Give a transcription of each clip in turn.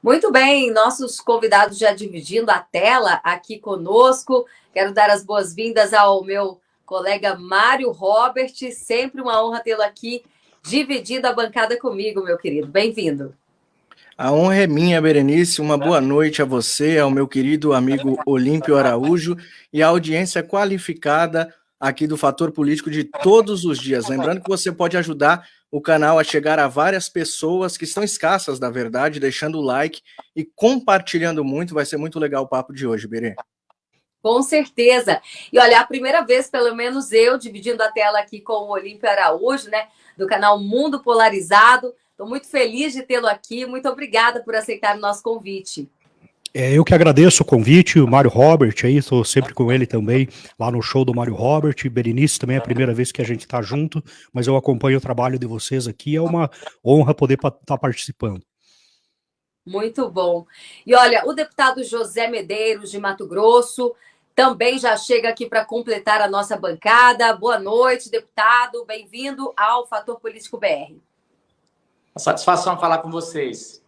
Muito bem, nossos convidados já dividindo a tela aqui conosco. Quero dar as boas-vindas ao meu colega Mário Robert. Sempre uma honra tê-lo aqui dividindo a bancada comigo, meu querido. Bem-vindo. A honra é minha, Berenice. Uma boa noite a você, ao meu querido amigo Olímpio Araújo e à audiência qualificada aqui do Fator Político de todos os dias. Lembrando que você pode ajudar o canal a chegar a várias pessoas que estão escassas, na verdade, deixando o like e compartilhando muito. Vai ser muito legal o papo de hoje, Berê. Com certeza. E olha, a primeira vez, pelo menos eu, dividindo a tela aqui com o Olímpio Araújo, né, do canal Mundo Polarizado. Estou muito feliz de tê-lo aqui. Muito obrigada por aceitar o nosso convite. Eu que agradeço o convite, o Mário Robert, aí estou sempre com ele também, lá no show do Mário Robert. Berenice também é a primeira vez que a gente está junto, mas eu acompanho o trabalho de vocês aqui, é uma honra poder estar participando. Muito bom. E olha, o deputado José Medeiros, de Mato Grosso, também já chega aqui para completar a nossa bancada. Boa noite, deputado. Bem-vindo ao Fator Político BR. Uma satisfação falar com vocês.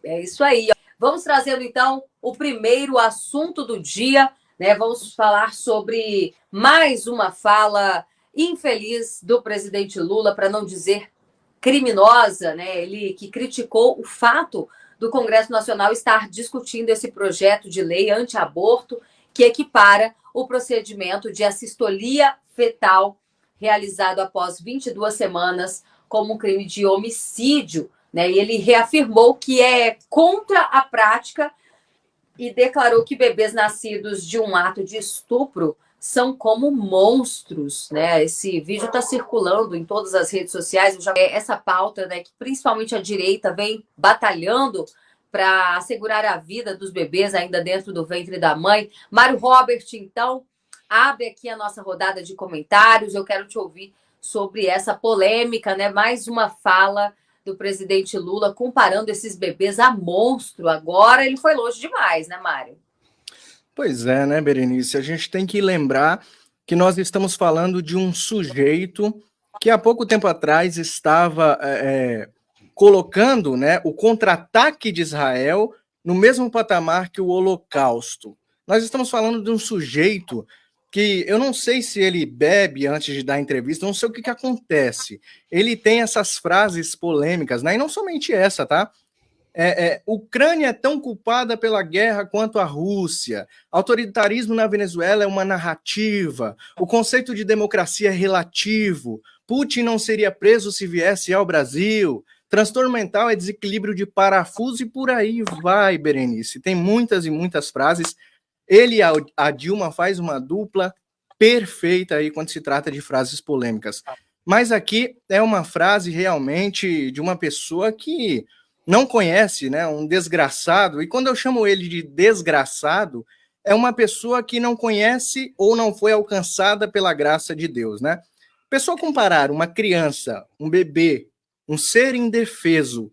É isso aí. Vamos trazendo, então, o primeiro assunto do dia, né? Vamos falar sobre mais uma fala infeliz do presidente Lula, para não dizer criminosa, né? Ele que criticou o fato do Congresso Nacional estar discutindo esse projeto de lei anti-aborto que equipara o procedimento de assistolia fetal realizado após 22 semanas como um crime de homicídio, né? E ele reafirmou que é contra a prática e declarou que bebês nascidos de um ato de estupro são como monstros, né? Esse vídeo está circulando em todas as redes sociais. Essa pauta, né, que principalmente a direita vem batalhando para assegurar a vida dos bebês ainda dentro do ventre da mãe. Mário Robert, então, abre aqui a nossa rodada de comentários. Eu quero te ouvir sobre essa polêmica, né? Mais uma fala do presidente Lula comparando esses bebês a monstro. Agora ele foi longe demais, né, Mário? Pois é, né, Berenice? A gente tem que lembrar que nós estamos falando de um sujeito que há pouco tempo atrás estava colocando, né, o contra-ataque de Israel no mesmo patamar que o Holocausto. Nós estamos falando de um sujeito que eu não sei se ele bebe antes de dar entrevista, não sei o que acontece. Ele tem essas frases polêmicas, né? E não somente essa, tá? Ucrânia é tão culpada pela guerra quanto a Rússia. Autoritarismo na Venezuela é uma narrativa. O conceito de democracia é relativo. Putin não seria preso se viesse ao Brasil. Transtorno mental é desequilíbrio de parafuso e por aí vai, Berenice. Tem muitas e muitas frases. Ele e a Dilma faz uma dupla perfeita aí quando se trata de frases polêmicas. Mas aqui é uma frase realmente de uma pessoa que não conhece, né, um desgraçado, e quando eu chamo ele de desgraçado, é uma pessoa que não conhece ou não foi alcançada pela graça de Deus, né? Pessoa comparar uma criança, um bebê, um ser indefeso,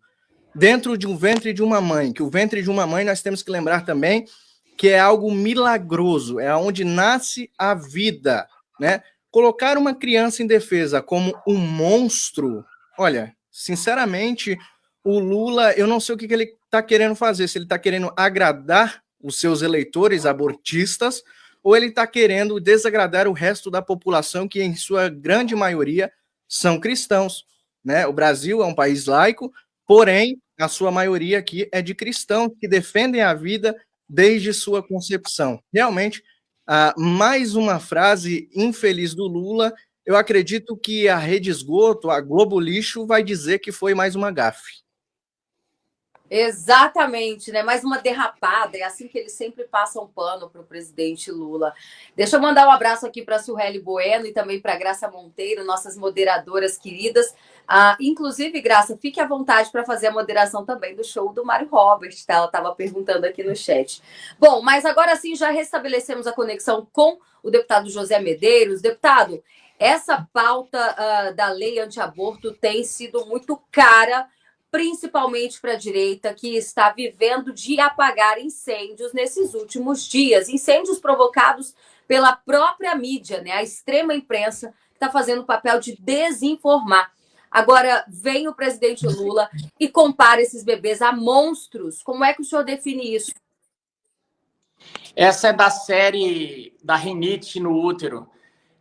dentro de um ventre de uma mãe, que o ventre de uma mãe nós temos que lembrar também que é algo milagroso, é onde nasce a vida, né? Colocar uma criança indefesa como um monstro, olha, sinceramente, o Lula, eu não sei o que ele está querendo fazer, se ele está querendo agradar os seus eleitores abortistas ou ele está querendo desagradar o resto da população, que em sua grande maioria são cristãos, né? O Brasil é um país laico, porém, a sua maioria aqui é de cristãos que defendem a vida desde sua concepção. Realmente, mais uma frase infeliz do Lula. Eu acredito que a Rede Esgoto, a Globo Lixo, vai dizer que foi mais uma gafe. Exatamente, né? Mais uma derrapada, é assim que eles sempre passam pano para o presidente Lula. Deixa eu mandar um abraço aqui para a Sueli Bueno e também para a Graça Monteiro, nossas moderadoras queridas. Inclusive, Graça, fique à vontade para fazer a moderação também do show do Mário Robert, tá? Ela estava perguntando aqui no chat. Bom, mas agora sim já restabelecemos a conexão com o deputado José Medeiros. Deputado, essa pauta da lei anti-aborto tem sido muito cara, principalmente para a direita, que está vivendo de apagar incêndios nesses últimos dias. Incêndios provocados pela própria mídia, né? A extrema imprensa está fazendo o papel de desinformar. Agora vem o presidente Lula e compara esses bebês a monstros. Como é que o senhor define isso? Essa é da série da rinite no útero.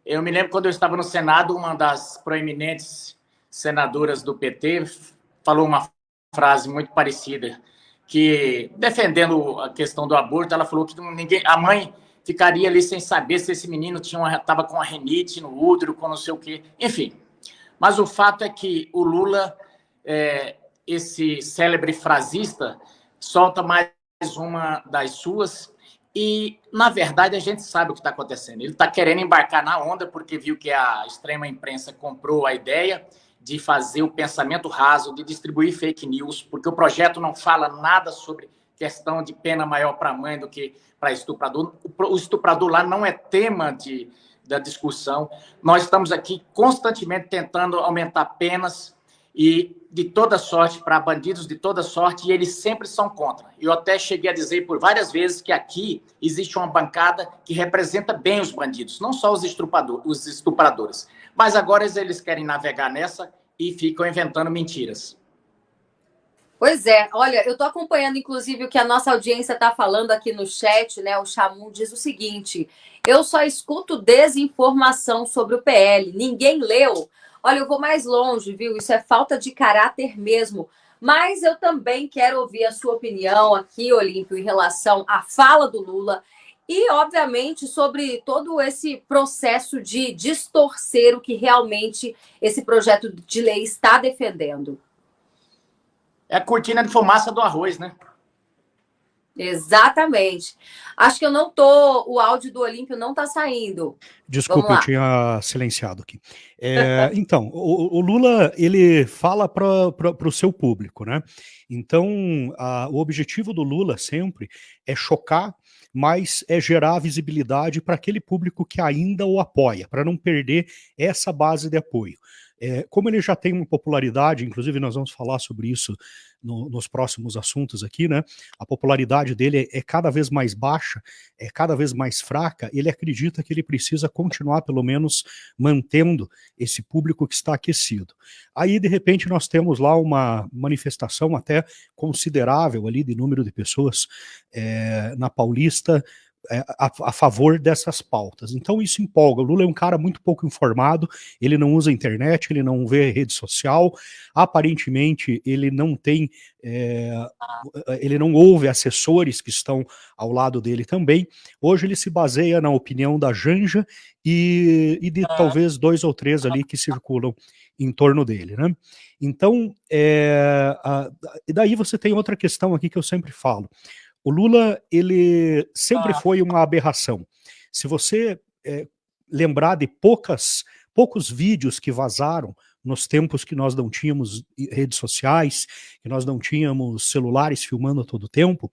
Eu me lembro quando eu estava no Senado, uma das proeminentes senadoras do PT falou uma frase muito parecida, que, defendendo a questão do aborto, ela falou que a mãe ficaria ali sem saber se esse menino estava com a rinite no útero, com não sei o quê. Enfim, mas o fato é que o Lula, esse célebre frasista, solta mais uma das suas e, na verdade, a gente sabe o que está acontecendo. Ele está querendo embarcar na onda porque viu que a extrema imprensa comprou a ideia de fazer o pensamento raso, de distribuir fake news, porque o projeto não fala nada sobre questão de pena maior para a mãe do que para estuprador. O estuprador lá não é tema da discussão. Nós estamos aqui constantemente tentando aumentar penas e de toda sorte para bandidos de toda sorte, e eles sempre são contra. Eu até cheguei a dizer por várias vezes que aqui existe uma bancada que representa bem os bandidos, não só os estupradores. Mas agora eles querem navegar nessa e ficam inventando mentiras. Pois é, olha, eu estou acompanhando, inclusive, o que a nossa audiência está falando aqui no chat, né? O Chamu diz o seguinte: eu só escuto desinformação sobre o PL, ninguém leu. Olha, eu vou mais longe, viu? Isso é falta de caráter mesmo. Mas eu também quero ouvir a sua opinião aqui, Olímpio, em relação à fala do Lula e, obviamente, sobre todo esse processo de distorcer o que realmente esse projeto de lei está defendendo. É a cortina de fumaça do arroz, né? Exatamente. Acho que eu não tô. O áudio do Olímpio não tá saindo. Desculpa, eu tinha silenciado aqui. Então, o Lula, ele fala para o seu público, né? Então, o objetivo do Lula sempre é chocar, mas é gerar visibilidade para aquele público que ainda o apoia, para não perder essa base de apoio. Como ele já tem uma popularidade, inclusive nós vamos falar sobre isso nos próximos assuntos aqui, né? A popularidade dele é cada vez mais baixa, é cada vez mais fraca. Ele acredita que ele precisa continuar, pelo menos, mantendo esse público que está aquecido. Aí, de repente, nós temos lá uma manifestação até considerável ali de número de pessoas na Paulista, a favor dessas pautas. Então isso empolga. O Lula é um cara muito pouco informado, ele não usa internet, ele não vê rede social, aparentemente ele não tem, ele não ouve assessores que estão ao lado dele também. Hoje ele se baseia na opinião da Janja e de talvez 2 ou 3 ali que circulam em torno dele, né? Então, e daí você tem outra questão aqui que eu sempre falo. O Lula, ele sempre foi uma aberração. Se você lembrar de poucos vídeos que vazaram nos tempos que nós não tínhamos redes sociais, que nós não tínhamos celulares filmando a todo tempo,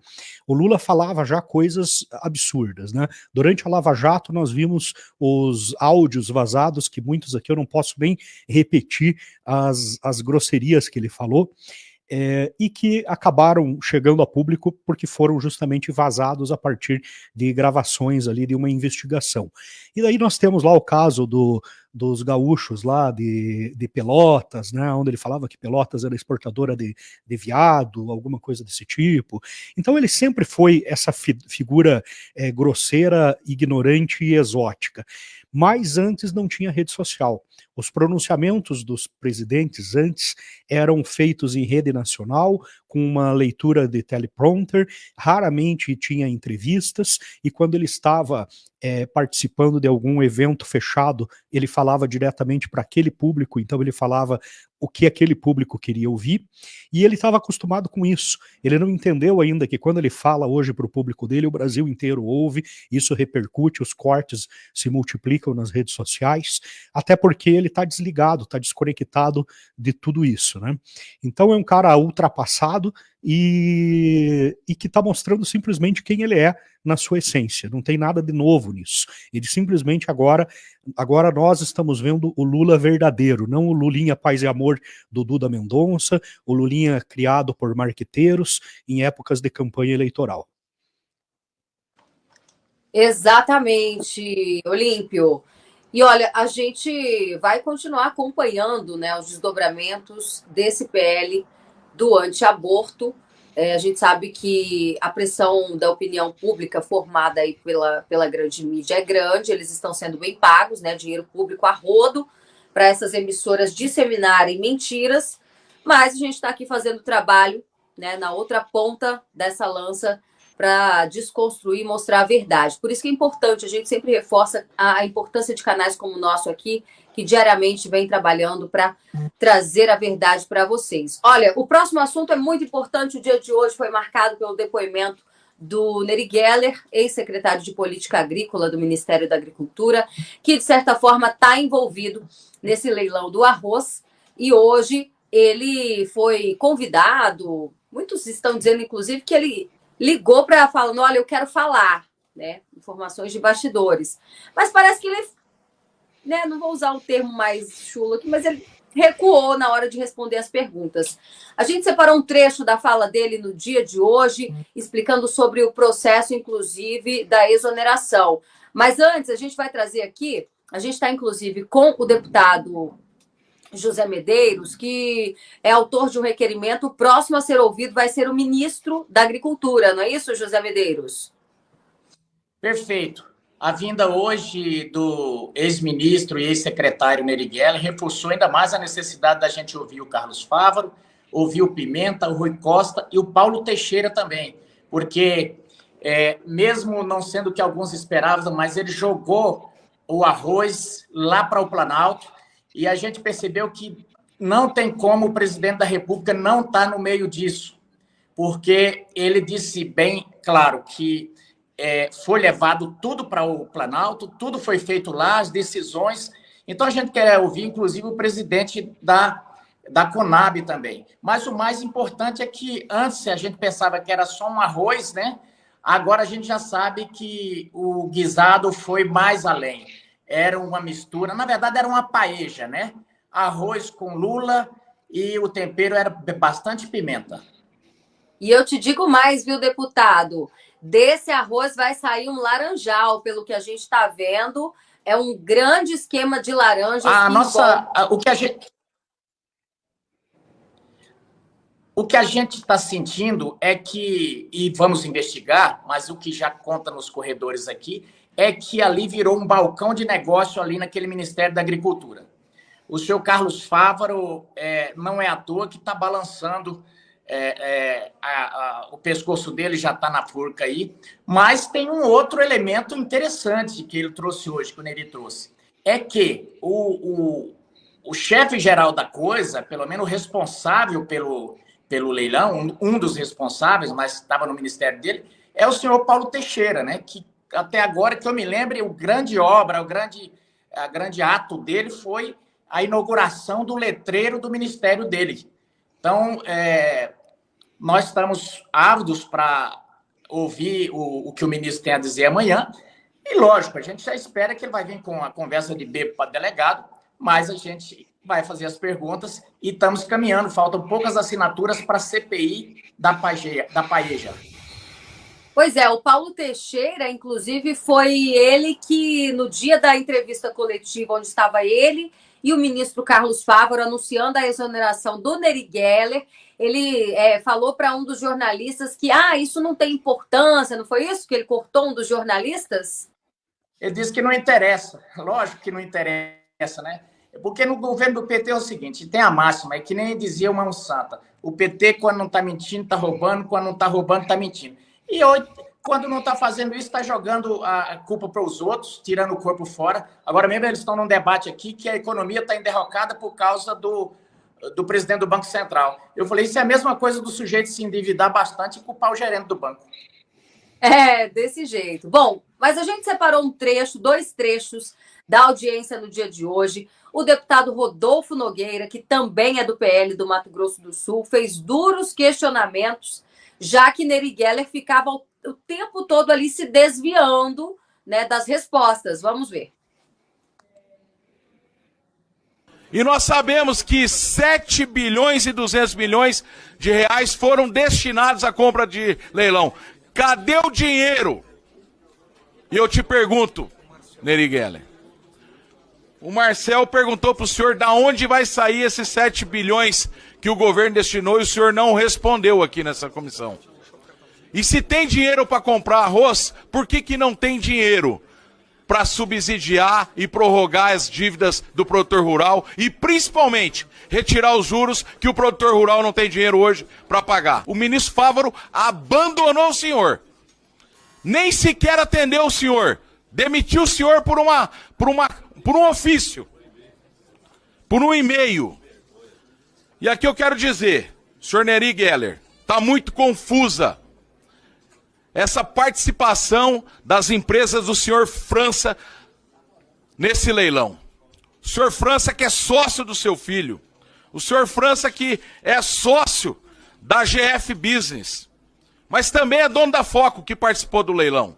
o Lula falava já coisas absurdas, né? Durante a Lava Jato nós vimos os áudios vazados, que muitos aqui eu não posso nem repetir as grosserias que ele falou, e que acabaram chegando a público porque foram justamente vazados a partir de gravações ali de uma investigação. E daí nós temos lá o caso dos gaúchos lá de Pelotas, né, onde ele falava que Pelotas era exportadora de viado, alguma coisa desse tipo. Então ele sempre foi essa figura grosseira, ignorante e exótica. Mas antes não tinha rede social. Os pronunciamentos dos presidentes antes eram feitos em rede nacional, com uma leitura de teleprompter, raramente tinha entrevistas, e quando ele estava participando de algum evento fechado, ele falava diretamente para aquele público, então ele falava o que aquele público queria ouvir, e ele estava acostumado com isso. Ele não entendeu ainda que quando ele fala hoje para o público dele, o Brasil inteiro ouve, isso repercute, os cortes se multiplicam nas redes sociais, até porque ele está desligado, está desconectado de tudo isso, né? Então é um cara ultrapassado e que está mostrando simplesmente quem ele é na sua essência, não tem nada de novo nisso. Ele simplesmente agora nós estamos vendo o Lula verdadeiro, não o Lulinha paz e amor do Duda Mendonça, o Lulinha criado por marqueteiros em épocas de campanha eleitoral. Exatamente, Olímpio. E olha, a gente vai continuar acompanhando, né, os desdobramentos desse PL do anti-aborto. A gente sabe que a pressão da opinião pública formada aí pela grande mídia é grande, eles estão sendo bem pagos, né, dinheiro público a rodo, para essas emissoras disseminarem mentiras, mas a gente está aqui fazendo trabalho, né, na outra ponta dessa lança para desconstruir e mostrar a verdade. Por isso que é importante, a gente sempre reforça a importância de canais como o nosso aqui, que diariamente vem trabalhando para trazer a verdade para vocês. Olha, o próximo assunto é muito importante. O dia de hoje foi marcado pelo depoimento do Neri Geller, ex-secretário de Política Agrícola do Ministério da Agricultura, que, de certa forma, está envolvido nesse leilão do arroz. E hoje ele foi convidado, muitos estão dizendo, inclusive, que ele ligou para falar, olha, eu quero falar, né? Informações de bastidores. Mas parece que ele, né, não vou usar o termo mais chulo aqui, mas ele recuou na hora de responder as perguntas. A gente separou um trecho da fala dele no dia de hoje, explicando sobre o processo, inclusive, da exoneração. Mas antes, a gente vai trazer aqui, a gente está, inclusive, com o deputado José Medeiros, que é autor de um requerimento. O próximo a ser ouvido vai ser o ministro da Agricultura, não é isso, José Medeiros? Perfeito. A vinda hoje do ex-ministro e ex-secretário Neri Geller reforçou ainda mais a necessidade da gente ouvir o Carlos Fávaro, ouvir o Pimenta, o Rui Costa e o Paulo Teixeira também, porque mesmo não sendo o que alguns esperavam, mas ele jogou o arroz lá para o Planalto, e a gente percebeu que não tem como o presidente da República não estar no meio disso, porque ele disse bem claro que foi levado tudo para o Planalto, tudo foi feito lá, as decisões. Então, a gente quer ouvir, inclusive, o presidente da Conab também. Mas o mais importante é que antes a gente pensava que era só um arroz, né? Agora a gente já sabe que o guisado foi mais além. Era uma mistura, na verdade era uma paeja, né? Arroz com lula e o tempero era bastante pimenta. E eu te digo mais, viu, deputado? Desse arroz vai sair um laranjal, pelo que a gente está vendo. É um grande esquema de laranjas. O que a gente está sentindo é que, e vamos investigar, mas o que já conta nos corredores aqui, é que ali virou um balcão de negócio ali naquele Ministério da Agricultura. O senhor Carlos Fávaro não é à toa que está balançando, o pescoço dele já está na forca aí, mas tem um outro elemento interessante que ele trouxe hoje, que o Neri trouxe, é que o chefe geral da coisa, pelo menos o responsável pelo leilão, um dos responsáveis, mas estava no ministério dele, é o senhor Paulo Teixeira, né, que até agora, que eu me lembre, o grande ato dele foi a inauguração do letreiro do ministério dele. Então, nós estamos ávidos para ouvir o que o ministro tem a dizer amanhã. E, lógico, a gente já espera que ele vai vir com a conversa de bebo para delegado, mas a gente vai fazer as perguntas e estamos caminhando. Faltam poucas assinaturas para a CPI da Paeja. Pois é, o Paulo Teixeira, inclusive, foi ele que, no dia da entrevista coletiva, onde estava ele e o ministro Carlos Fávaro anunciando a exoneração do Neri Geller, ele falou para um dos jornalistas que isso não tem importância, não foi isso? Que ele cortou um dos jornalistas? Ele disse que não interessa. Lógico que não interessa, né? Porque no governo do PT é o seguinte, tem a máxima, é que nem dizia o Mão Santa, o PT, quando não está mentindo, está roubando, quando não está roubando, está mentindo. E hoje, quando não está fazendo isso, está jogando a culpa para os outros, tirando o corpo fora. Agora mesmo eles estão num debate aqui que a economia está enderrocada por causa do presidente do Banco Central. Eu falei, isso é a mesma coisa do sujeito se endividar bastante e culpar o gerente do banco. Desse jeito. Bom, mas a gente separou dois trechos da audiência no dia de hoje. O deputado Rodolfo Nogueira, que também é do PL do Mato Grosso do Sul, fez duros questionamentos, já que Neri Geller ficava o tempo todo ali se desviando, né, das respostas. Vamos ver. E nós sabemos que 7 bilhões e 200 milhões de reais foram destinados à compra de leilão. Cadê o dinheiro? E eu te pergunto, Neri Geller, O Marcel perguntou para o senhor da onde vai sair esses 7 bilhões que o governo destinou e o senhor não respondeu aqui nessa comissão. E se tem dinheiro para comprar arroz, por que não tem dinheiro para subsidiar e prorrogar as dívidas do produtor rural e, principalmente, retirar os juros que o produtor rural não tem dinheiro hoje para pagar? O ministro Fávaro abandonou o senhor. Nem sequer atendeu o senhor. Demitiu o senhor por um ofício, por um e-mail. E aqui eu quero dizer, senhor Neri Geller, está muito confusa essa participação das empresas do senhor França nesse leilão. O senhor França que é sócio do seu filho. O senhor França que é sócio da GF Business. Mas também é dono da Foco que participou do leilão.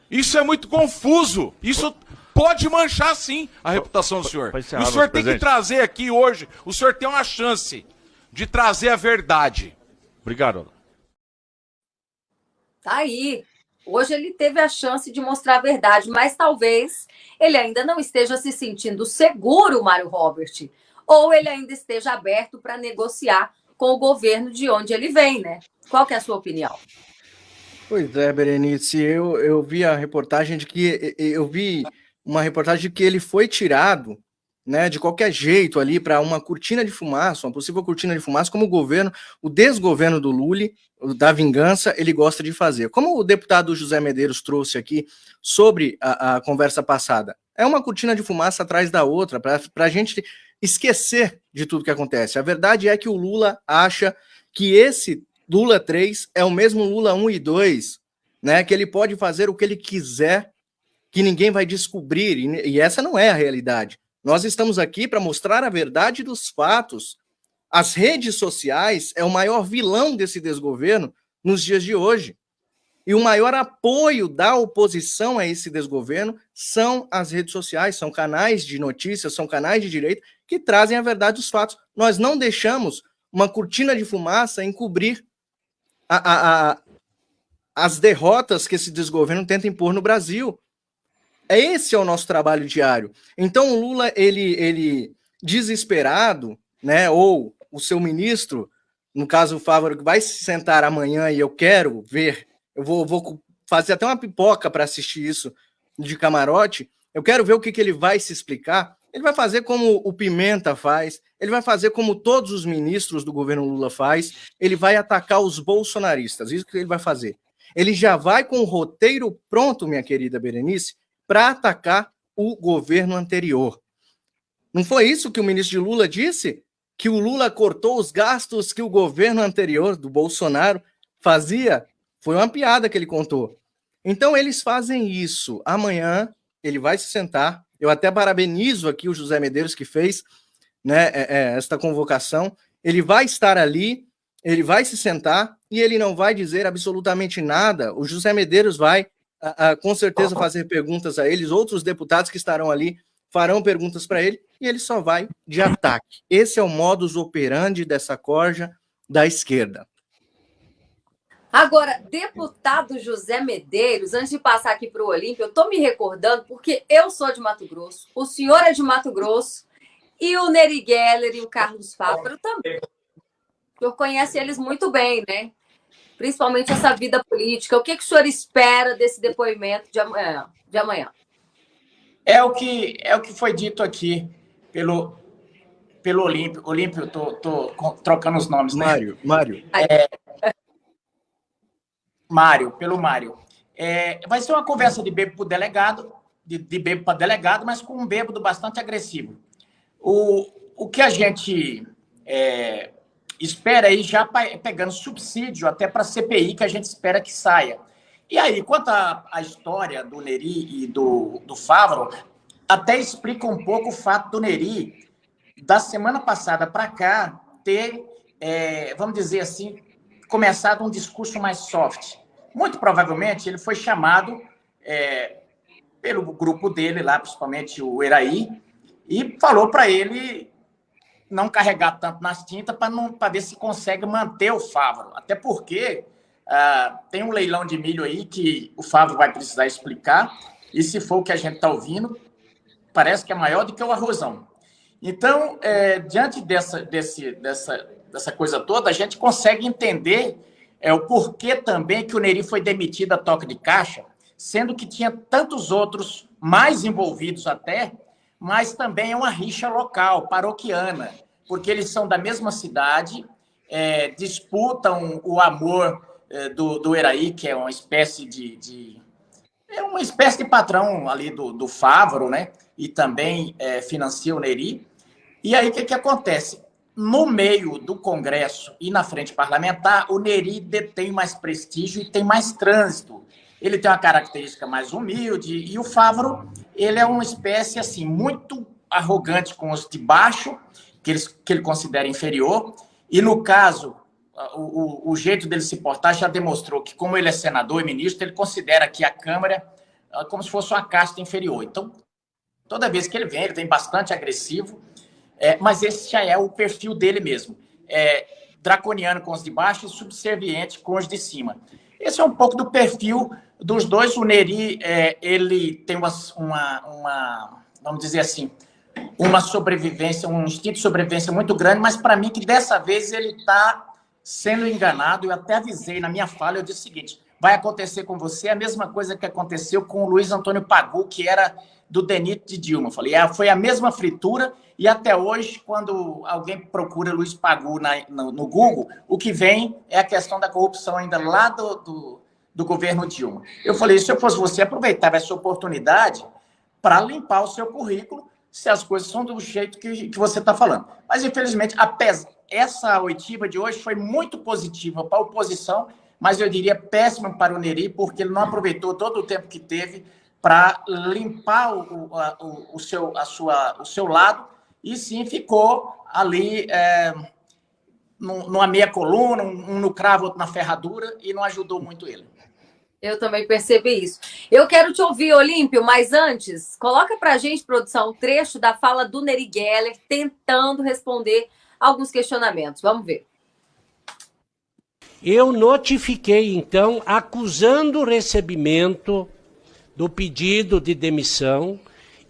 Isso é muito confuso. Isso pode manchar, sim, a reputação do senhor. E o senhor tem que trazer aqui hoje, o senhor tem uma chance de trazer a verdade. Obrigado. Tá aí. Hoje ele teve a chance de mostrar a verdade, mas talvez ele ainda não esteja se sentindo seguro, Mário Robert, ou ele ainda esteja aberto para negociar com o governo de onde ele vem, né? Qual que é a sua opinião? Pois é, Berenice, eu vi a reportagem de que uma reportagem de que ele foi tirado, né, de qualquer jeito ali para uma cortina de fumaça, uma possível cortina de fumaça, como o desgoverno do Lula, da vingança, ele gosta de fazer. Como o deputado José Medeiros trouxe aqui sobre a conversa passada, é uma cortina de fumaça atrás da outra, para a gente esquecer de tudo que acontece. A verdade é que o Lula acha que esse Lula 3 é o mesmo Lula 1 e 2, né, que ele pode fazer o que ele quiser, que ninguém vai descobrir, e essa não é a realidade. Nós estamos aqui para mostrar a verdade dos fatos. As redes sociais é o maior vilão desse desgoverno nos dias de hoje. E o maior apoio da oposição a esse desgoverno são as redes sociais, são canais de notícias, são canais de direita que trazem a verdade dos fatos. Nós não deixamos uma cortina de fumaça encobrir as derrotas que esse desgoverno tenta impor no Brasil. Esse é o nosso trabalho diário. Então o Lula, ele desesperado, né, ou o seu ministro, no caso o Fávaro, que vai se sentar amanhã e eu quero ver, eu vou fazer até uma pipoca para assistir isso de camarote, eu quero ver o que ele vai se explicar. Ele vai fazer como o Pimenta faz, ele vai fazer como todos os ministros do governo Lula faz, ele vai atacar os bolsonaristas, isso que ele vai fazer. Ele já vai com o roteiro pronto, minha querida Berenice, para atacar o governo anterior. Não foi isso que o ministro de Lula disse? Que o Lula cortou os gastos que o governo anterior, do Bolsonaro, fazia? Foi uma piada que ele contou. Então, eles fazem isso. Amanhã, ele vai se sentar. Eu até parabenizo aqui o José Medeiros, que fez, né, esta convocação. Ele vai estar ali, ele vai se sentar e ele não vai dizer absolutamente nada. O José Medeiros vai com certeza fazer perguntas a eles, outros deputados que estarão ali farão perguntas para ele, e ele só vai de ataque. Esse é o modus operandi dessa corja da esquerda. Agora, deputado José Medeiros, antes de passar aqui para o Olímpio, eu estou me recordando, porque eu sou de Mato Grosso, o senhor é de Mato Grosso, e o Neri Geller e o Carlos Fávaro também. O senhor conhece eles muito bem, né? Principalmente essa vida política. O que o senhor espera desse depoimento de amanhã? É o que foi dito aqui pelo Olímpio. Olímpio, estou trocando os nomes, né? Pelo Mário. Vai ser uma conversa de bêbado para delegado, de bêbado para delegado, mas com um bêbado bastante agressivo. O que a gente espera aí, já pegando subsídio até para a CPI, que a gente espera que saia. E aí, quanto à história do Neri e do Fávaro, até explica um pouco o fato do Neri, da semana passada para cá, ter, vamos dizer assim, começado um discurso mais soft. Muito provavelmente ele foi chamado pelo grupo dele lá, principalmente o Eraí, e falou para ele não carregar tanto nas tintas para ver se consegue manter o Fávaro. Até porque tem um leilão de milho aí que o Fávaro vai precisar explicar, e se for o que a gente está ouvindo, parece que é maior do que o arrozão. Então, diante dessa coisa toda, a gente consegue entender o porquê também que o Neri foi demitido a toque de caixa, sendo que tinha tantos outros mais envolvidos até, mas também é uma rixa local, paroquiana, porque eles são da mesma cidade, disputam o amor do Eraí, que é uma espécie é uma espécie de patrão ali do Fávaro, né? E também financia o Neri. E aí, o que acontece? No meio do Congresso e na frente parlamentar, o Neri detém mais prestígio e tem mais trânsito. Ele tem uma característica mais humilde, e o Fávaro, ele é uma espécie assim, muito arrogante com os de baixo, que ele considera inferior, e no caso, o jeito dele se portar já demonstrou que, como ele é senador e ministro, ele considera que a Câmara como se fosse uma casta inferior. Então, toda vez que ele vem bastante agressivo, mas esse já é o perfil dele mesmo. Draconiano com os de baixo e subserviente com os de cima. Esse é um pouco do perfil dos dois. O Neri, ele tem vamos dizer assim, uma sobrevivência, um instinto de sobrevivência muito grande, mas para mim que dessa vez ele está sendo enganado. Eu até avisei na minha fala, eu disse o seguinte: vai acontecer com você a mesma coisa que aconteceu com o Luiz Antônio Pagu, que era do DENIT de Dilma. Eu falei, foi a mesma fritura, e até hoje, quando alguém procura Luiz Pagu no Google, o que vem é a questão da corrupção ainda lá do governo Dilma. Eu falei, se eu fosse você, aproveitava essa oportunidade para limpar o seu currículo, se as coisas são do jeito que você está falando. Mas, infelizmente, essa oitiva de hoje foi muito positiva para a oposição, mas eu diria péssima para o Neri, porque ele não aproveitou todo o tempo que teve para limpar o seu lado, e sim ficou ali numa meia coluna, um no cravo, outro na ferradura, e não ajudou muito ele. Eu também percebi isso. Eu quero te ouvir, Olímpio, mas antes, coloca pra gente, produção, um trecho da fala do Neri Geller tentando responder alguns questionamentos. Vamos ver. Eu notifiquei, então, acusando o recebimento do pedido de demissão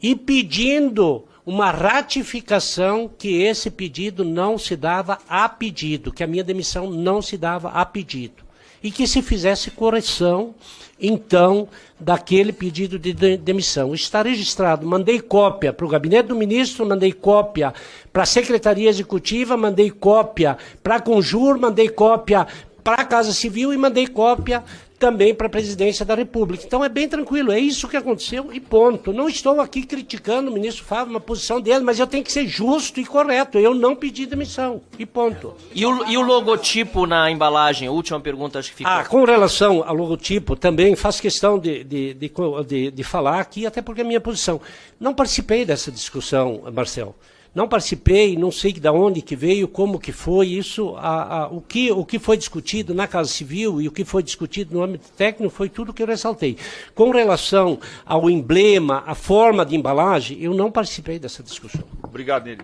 e pedindo uma ratificação que esse pedido não se dava a pedido, que a minha demissão não se dava a pedido. E que se fizesse correção, então, daquele pedido de demissão. Está registrado, mandei cópia para o gabinete do ministro, mandei cópia para a Secretaria Executiva, mandei cópia para a Conjur, mandei cópia para a Casa Civil e mandei cópia também para a Presidência da República. Então é bem tranquilo, é isso que aconteceu e ponto. Não estou aqui criticando o ministro Fávaro, uma posição dele, mas eu tenho que ser justo e correto. Eu não pedi demissão e ponto. E o logotipo na embalagem? A última pergunta, acho que ficou. Com relação ao logotipo, também faço questão de falar aqui, até porque é a minha posição. Não participei dessa discussão, Marcel. Não participei, não sei de onde que veio, como que foi isso, o que foi discutido na Casa Civil e o que foi discutido no âmbito técnico foi tudo que eu ressaltei. Com relação ao emblema, a forma de embalagem, eu não participei dessa discussão. Obrigado, Neri.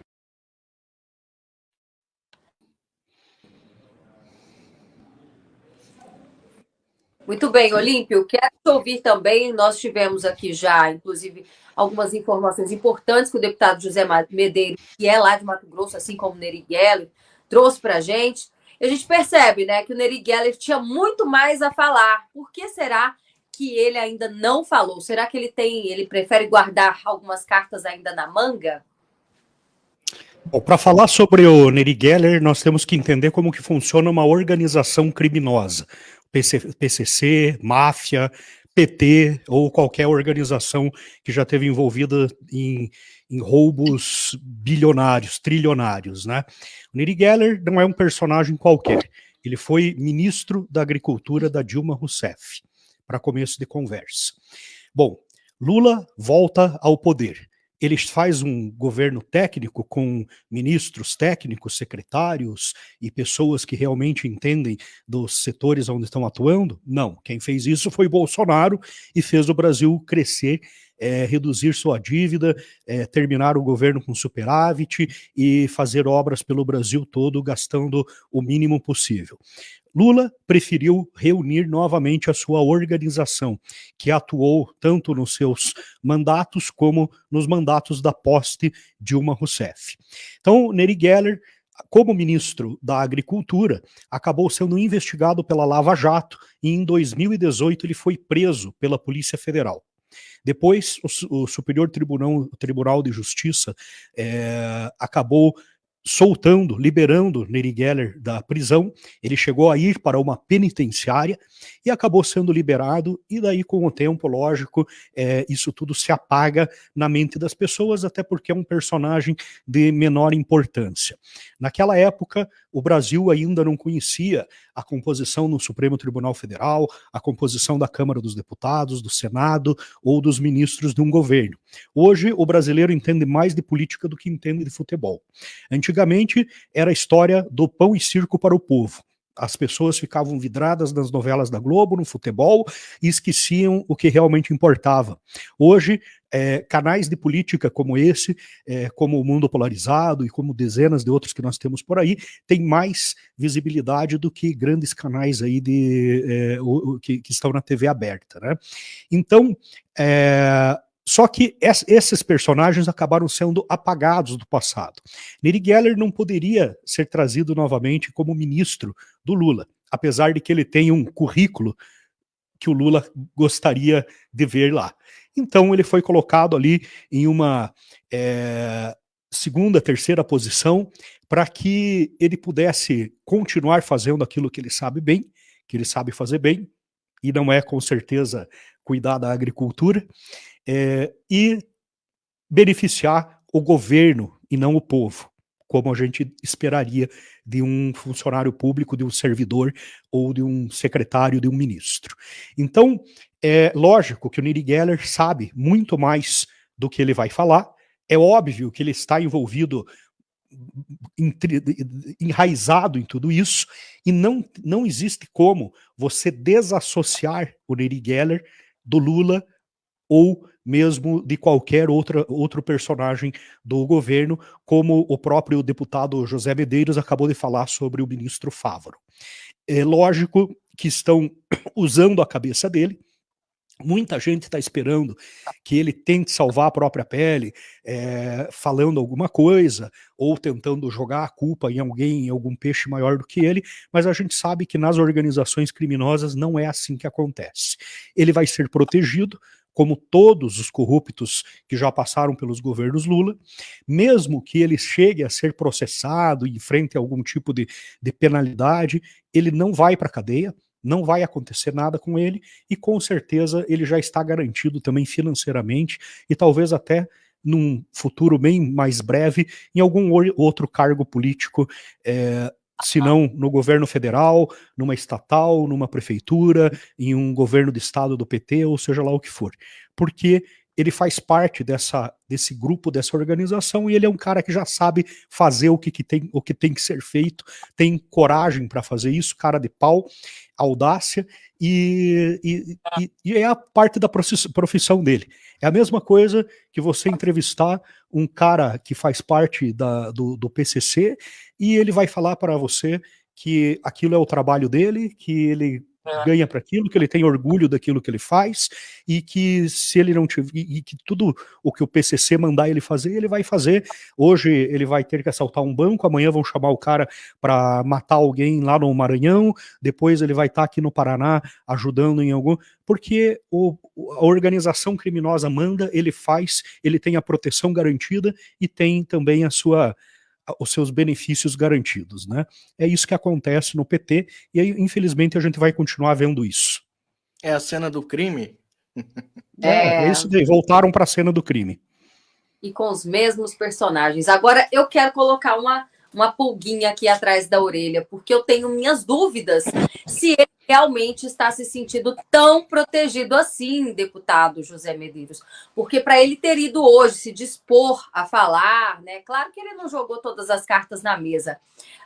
Muito bem, Olímpio, quero te ouvir também. Nós tivemos aqui já, inclusive, algumas informações importantes que o deputado José Medeiros, que é lá de Mato Grosso, assim como o Neri Geller, trouxe para a gente. E a gente percebe, né, que o Neri Geller tinha muito mais a falar. Por que será que ele ainda não falou? Será que ele prefere guardar algumas cartas ainda na manga? Bom, para falar sobre o Neri Geller, nós temos que entender como que funciona uma organização criminosa. PCC, máfia, PT ou qualquer organização que já esteve envolvida em roubos bilionários, trilionários, né? O Neri Geller não é um personagem qualquer. Ele foi ministro da Agricultura da Dilma Rousseff, para começo de conversa. Bom, Lula volta ao poder. Ele faz um governo técnico com ministros técnicos, secretários e pessoas que realmente entendem dos setores onde estão atuando? Não. Quem fez isso foi Bolsonaro e fez o Brasil crescer reduzir sua dívida, terminar o governo com superávit e fazer obras pelo Brasil todo gastando o mínimo possível. Lula preferiu reunir novamente a sua organização, que atuou tanto nos seus mandatos como nos mandatos da poste Dilma Rousseff. Então, Neri Geller, como ministro da Agricultura, acabou sendo investigado pela Lava Jato e em 2018 ele foi preso pela Polícia Federal. Depois, o Superior Tribunal de Justiça acabou soltando, liberando Neri Geller da prisão. Ele chegou a ir para uma penitenciária e acabou sendo liberado, e daí com o tempo, lógico, isso tudo se apaga na mente das pessoas, até porque é um personagem de menor importância. Naquela época, o Brasil ainda não conhecia a composição no Supremo Tribunal Federal, a composição da Câmara dos Deputados, do Senado ou dos ministros de um governo. Hoje, o brasileiro entende mais de política do que entende de futebol. Antigamente, era a história do pão e circo para o povo. As pessoas ficavam vidradas nas novelas da Globo, no futebol, e esqueciam o que realmente importava. Hoje, canais de política como esse, como o Mundo Polarizado e como dezenas de outros que nós temos por aí, têm mais visibilidade do que grandes canais aí que estão na TV aberta, né? Então, só que esses personagens acabaram sendo apagados do passado. Neri Geller não poderia ser trazido novamente como ministro do Lula, apesar de que ele tem um currículo que o Lula gostaria de ver lá. Então ele foi colocado ali em uma segunda, terceira posição para que ele pudesse continuar fazendo aquilo que ele sabe bem, que ele sabe fazer bem, e não é com certeza cuidar da agricultura, e beneficiar o governo e não o povo, como a gente esperaria de um funcionário público, de um servidor ou de um secretário, de um ministro. Então, é lógico que o Neri Geller sabe muito mais do que ele vai falar, é óbvio que ele está envolvido, enraizado em tudo isso, e não existe como você desassociar o Neri Geller do Lula ou mesmo de qualquer outro personagem do governo, como o próprio deputado José Medeiros acabou de falar sobre o ministro Fávaro. É lógico que estão usando a cabeça dele. Muita gente está esperando que ele tente salvar a própria pele, falando alguma coisa, ou tentando jogar a culpa em alguém, em algum peixe maior do que ele, mas a gente sabe que nas organizações criminosas não é assim que acontece. Ele vai ser protegido, como todos os corruptos que já passaram pelos governos Lula, mesmo que ele chegue a ser processado e enfrente algum tipo de penalidade, ele não vai para a cadeia, não vai acontecer nada com ele, e com certeza ele já está garantido também financeiramente, e talvez até num futuro bem mais breve, em algum outro cargo político, se não no governo federal, numa estatal, numa prefeitura, em um governo de estado do PT, ou seja lá o que for. Porque ele faz parte desse grupo, dessa organização, e ele é um cara que já sabe fazer o que tem que ser feito, tem coragem para fazer isso, cara de pau, audácia, e é a parte da profissão dele. É a mesma coisa que você entrevistar um cara que faz parte do PCC, e ele vai falar para você que aquilo é o trabalho dele, que ele ganha para aquilo, que ele tem orgulho daquilo que ele faz, e que se ele não tiver, e que tudo o que o PCC mandar ele fazer, ele vai fazer. Hoje ele vai ter que assaltar um banco, amanhã vão chamar o cara para matar alguém lá no Maranhão, depois ele vai estar aqui no Paraná ajudando em algum, porque a organização criminosa manda, ele faz, ele tem a proteção garantida e tem também os seus benefícios garantidos, né? É isso que acontece no PT, e aí, infelizmente, a gente vai continuar vendo isso. É a cena do crime? É isso daí, voltaram para a cena do crime. E com os mesmos personagens. Agora, eu quero colocar uma pulguinha aqui atrás da orelha, porque eu tenho minhas dúvidas se ele realmente está se sentindo tão protegido assim, deputado José Medeiros. Porque para ele ter ido hoje se dispor a falar, né? Claro que ele não jogou todas as cartas na mesa,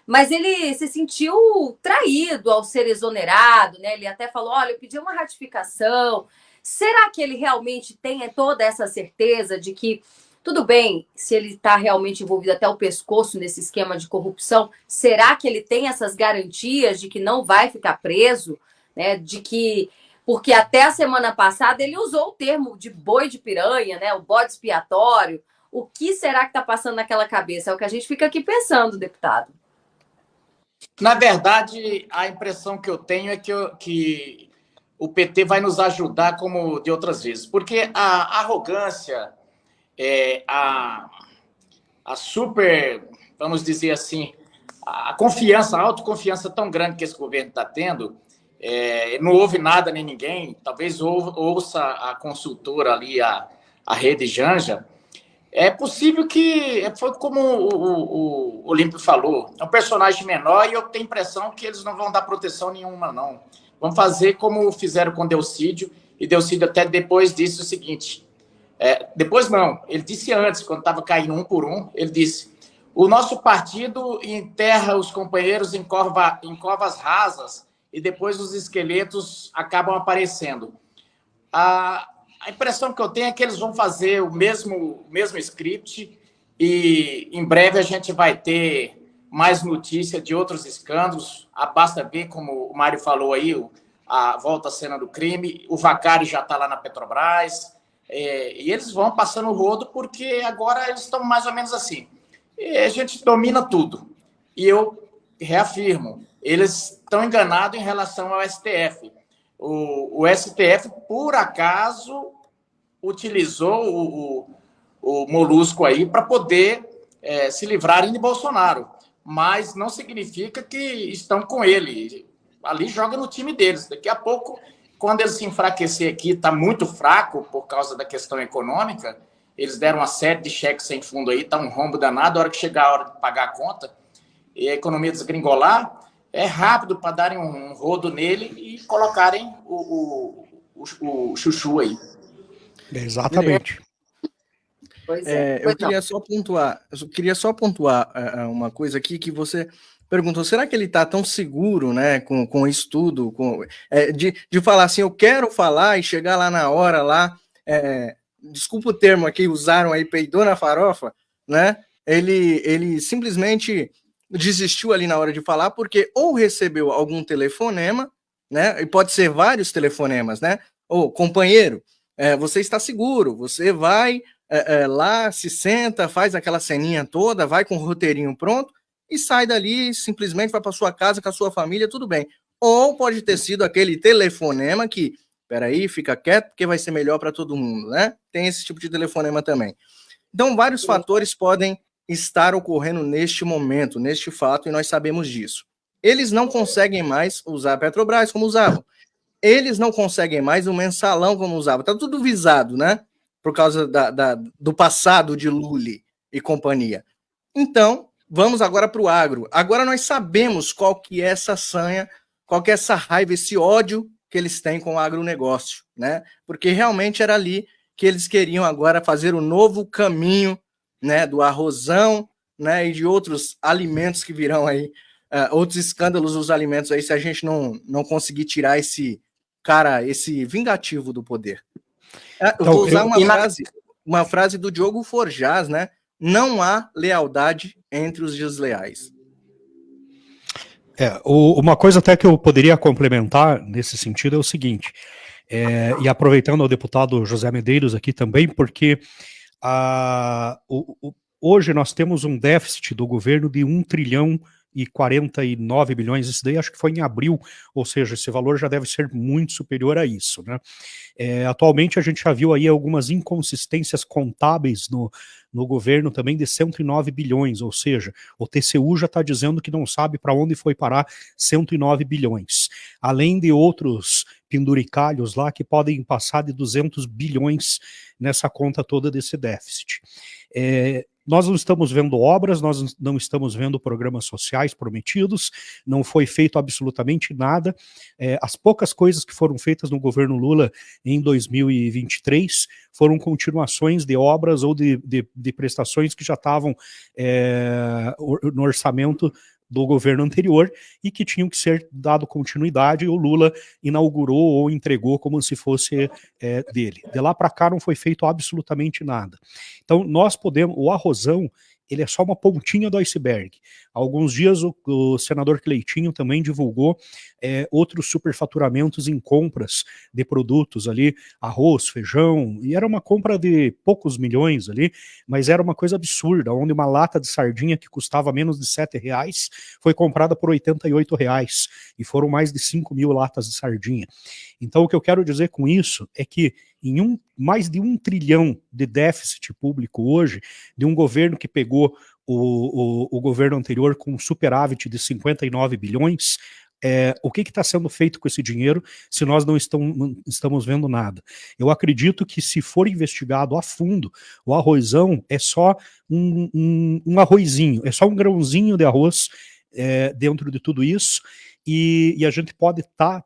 mas ele se sentiu traído ao ser exonerado, né? Ele até falou: olha, eu pedi uma ratificação. Será que ele realmente tem toda essa certeza de que, tudo bem, se ele está realmente envolvido até o pescoço nesse esquema de corrupção, será que ele tem essas garantias de que não vai ficar preso, né? De que, porque até a semana passada ele usou o termo de boi de piranha, né? O bode expiatório. O que será que está passando naquela cabeça? É o que a gente fica aqui pensando, deputado. Na verdade, a impressão que eu tenho é que o PT vai nos ajudar como de outras vezes, porque a arrogância, a super, vamos dizer assim, a confiança, a autoconfiança tão grande que esse governo está tendo, não ouve nada nem ninguém, talvez ouça a consultora ali, a Rede Janja. É possível que, foi como o Olímpio falou, é um personagem menor e eu tenho a impressão que eles não vão dar proteção nenhuma, não. Vão fazer como fizeram com Delcídio, e Delcídio até depois disse o seguinte, depois não, ele disse antes, quando estava caindo um por um, ele disse, o nosso partido enterra os companheiros em covas rasas e depois os esqueletos acabam aparecendo. A impressão que eu tenho é que eles vão fazer o mesmo script e em breve a gente vai ter mais notícia de outros escândalos. Basta ver, como o Mário falou aí, a volta à cena do crime, o Vacari já está lá na Petrobras, e eles vão passando o rodo porque agora eles estão mais ou menos assim. A gente domina tudo. E eu reafirmo, eles estão enganados em relação ao STF. O STF, por acaso, utilizou o Molusco aí para poder se livrarem de Bolsonaro. Mas não significa que estão com ele. Ali joga no time deles. Daqui a pouco, quando eles se enfraquecer aqui, está muito fraco por causa da questão econômica, eles deram uma série de cheques sem fundo aí, está um rombo danado, a hora que chegar a hora de pagar a conta, e a economia desgringolar, é rápido para darem um rodo nele e colocarem o chuchu aí. Exatamente. Eu queria só pontuar uma coisa aqui que você perguntou, será que ele está tão seguro, né, com isso tudo, de falar assim, eu quero falar e chegar lá na hora, desculpa o termo aqui, usaram aí, peidou na farofa, né, ele simplesmente desistiu ali na hora de falar, porque ou recebeu algum telefonema, né, e pode ser vários telefonemas, né, ou companheiro, você está seguro, você vai lá, se senta, faz aquela ceninha toda, vai com o roteirinho pronto e sai dali, simplesmente vai para sua casa com a sua família, tudo bem. Ou pode ter sido aquele telefonema que, peraí, fica quieto porque vai ser melhor para todo mundo, né? Tem esse tipo de telefonema também. Então, vários fatores podem estar ocorrendo neste momento, neste fato, e nós sabemos disso. Eles não conseguem mais usar a Petrobras como usavam. Eles não conseguem mais o mensalão como usavam. Está tudo visado, né? Por causa do passado de Lully e companhia. Então, vamos agora para o agro. Agora nós sabemos qual que é essa sanha, qual que é essa raiva, esse ódio que eles têm com o agronegócio, né? Porque realmente era ali que eles queriam agora fazer o novo caminho, né, do arrozão, né, e de outros alimentos que virão aí, outros escândalos dos alimentos aí, se a gente não conseguir tirar esse cara, esse vingativo do poder. Eu vou usar uma frase do Diogo Forjaz, né? Não há lealdade entre os desleais. Uma coisa até que eu poderia complementar nesse sentido é o seguinte, e aproveitando o deputado José Medeiros aqui também, porque hoje nós temos um déficit do governo de 1,049 bilhões, isso daí acho que foi em abril, ou seja, esse valor já deve ser muito superior a isso, né? Atualmente a gente já viu aí algumas inconsistências contábeis no governo também de 109 bilhões, ou seja, o TCU já está dizendo que não sabe para onde foi parar 109 bilhões, além de outros penduricalhos lá que podem passar de 200 bilhões nessa conta toda desse déficit. Nós não estamos vendo obras, nós não estamos vendo programas sociais prometidos, não foi feito absolutamente nada. As poucas coisas que foram feitas no governo Lula em 2023 foram continuações de obras ou de prestações que já estavam no orçamento do governo anterior e que tinham que ser dado continuidade, e o Lula inaugurou ou entregou como se fosse dele. De lá para cá não foi feito absolutamente nada. Então nós podemos, o arrozão, ele é só uma pontinha do iceberg. Há alguns dias o senador Cleitinho também divulgou outros superfaturamentos em compras de produtos ali, arroz, feijão, e era uma compra de poucos milhões ali, mas era uma coisa absurda, onde uma lata de sardinha que custava menos de R$7 foi comprada por R$88, e foram mais de 5.000 latas de sardinha. Então o que eu quero dizer com isso é que em mais de 1 trilhão de déficit público hoje, de um governo que pegou o governo anterior com um superávit de 59 bilhões, o que está sendo feito com esse dinheiro se nós não estamos vendo nada? Eu acredito que, se for investigado a fundo, o arrozão é só um arrozinho, é só um grãozinho de arroz dentro de tudo isso, e a gente pode estar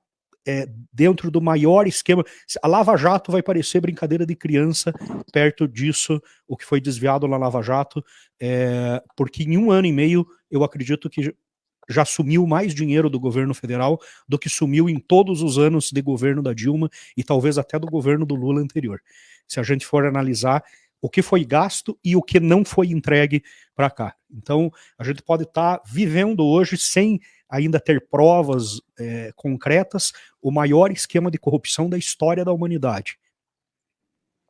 dentro do maior esquema. A Lava Jato vai parecer brincadeira de criança perto disso, o que foi desviado na Lava Jato, porque em 1 ano e meio eu acredito que já sumiu mais dinheiro do governo federal do que sumiu em todos os anos de governo da Dilma e talvez até do governo do Lula anterior. Se a gente for analisar o que foi gasto e o que não foi entregue para cá. Então, a gente pode estar vivendo hoje, sem ainda ter provas concretas, o maior esquema de corrupção da história da humanidade.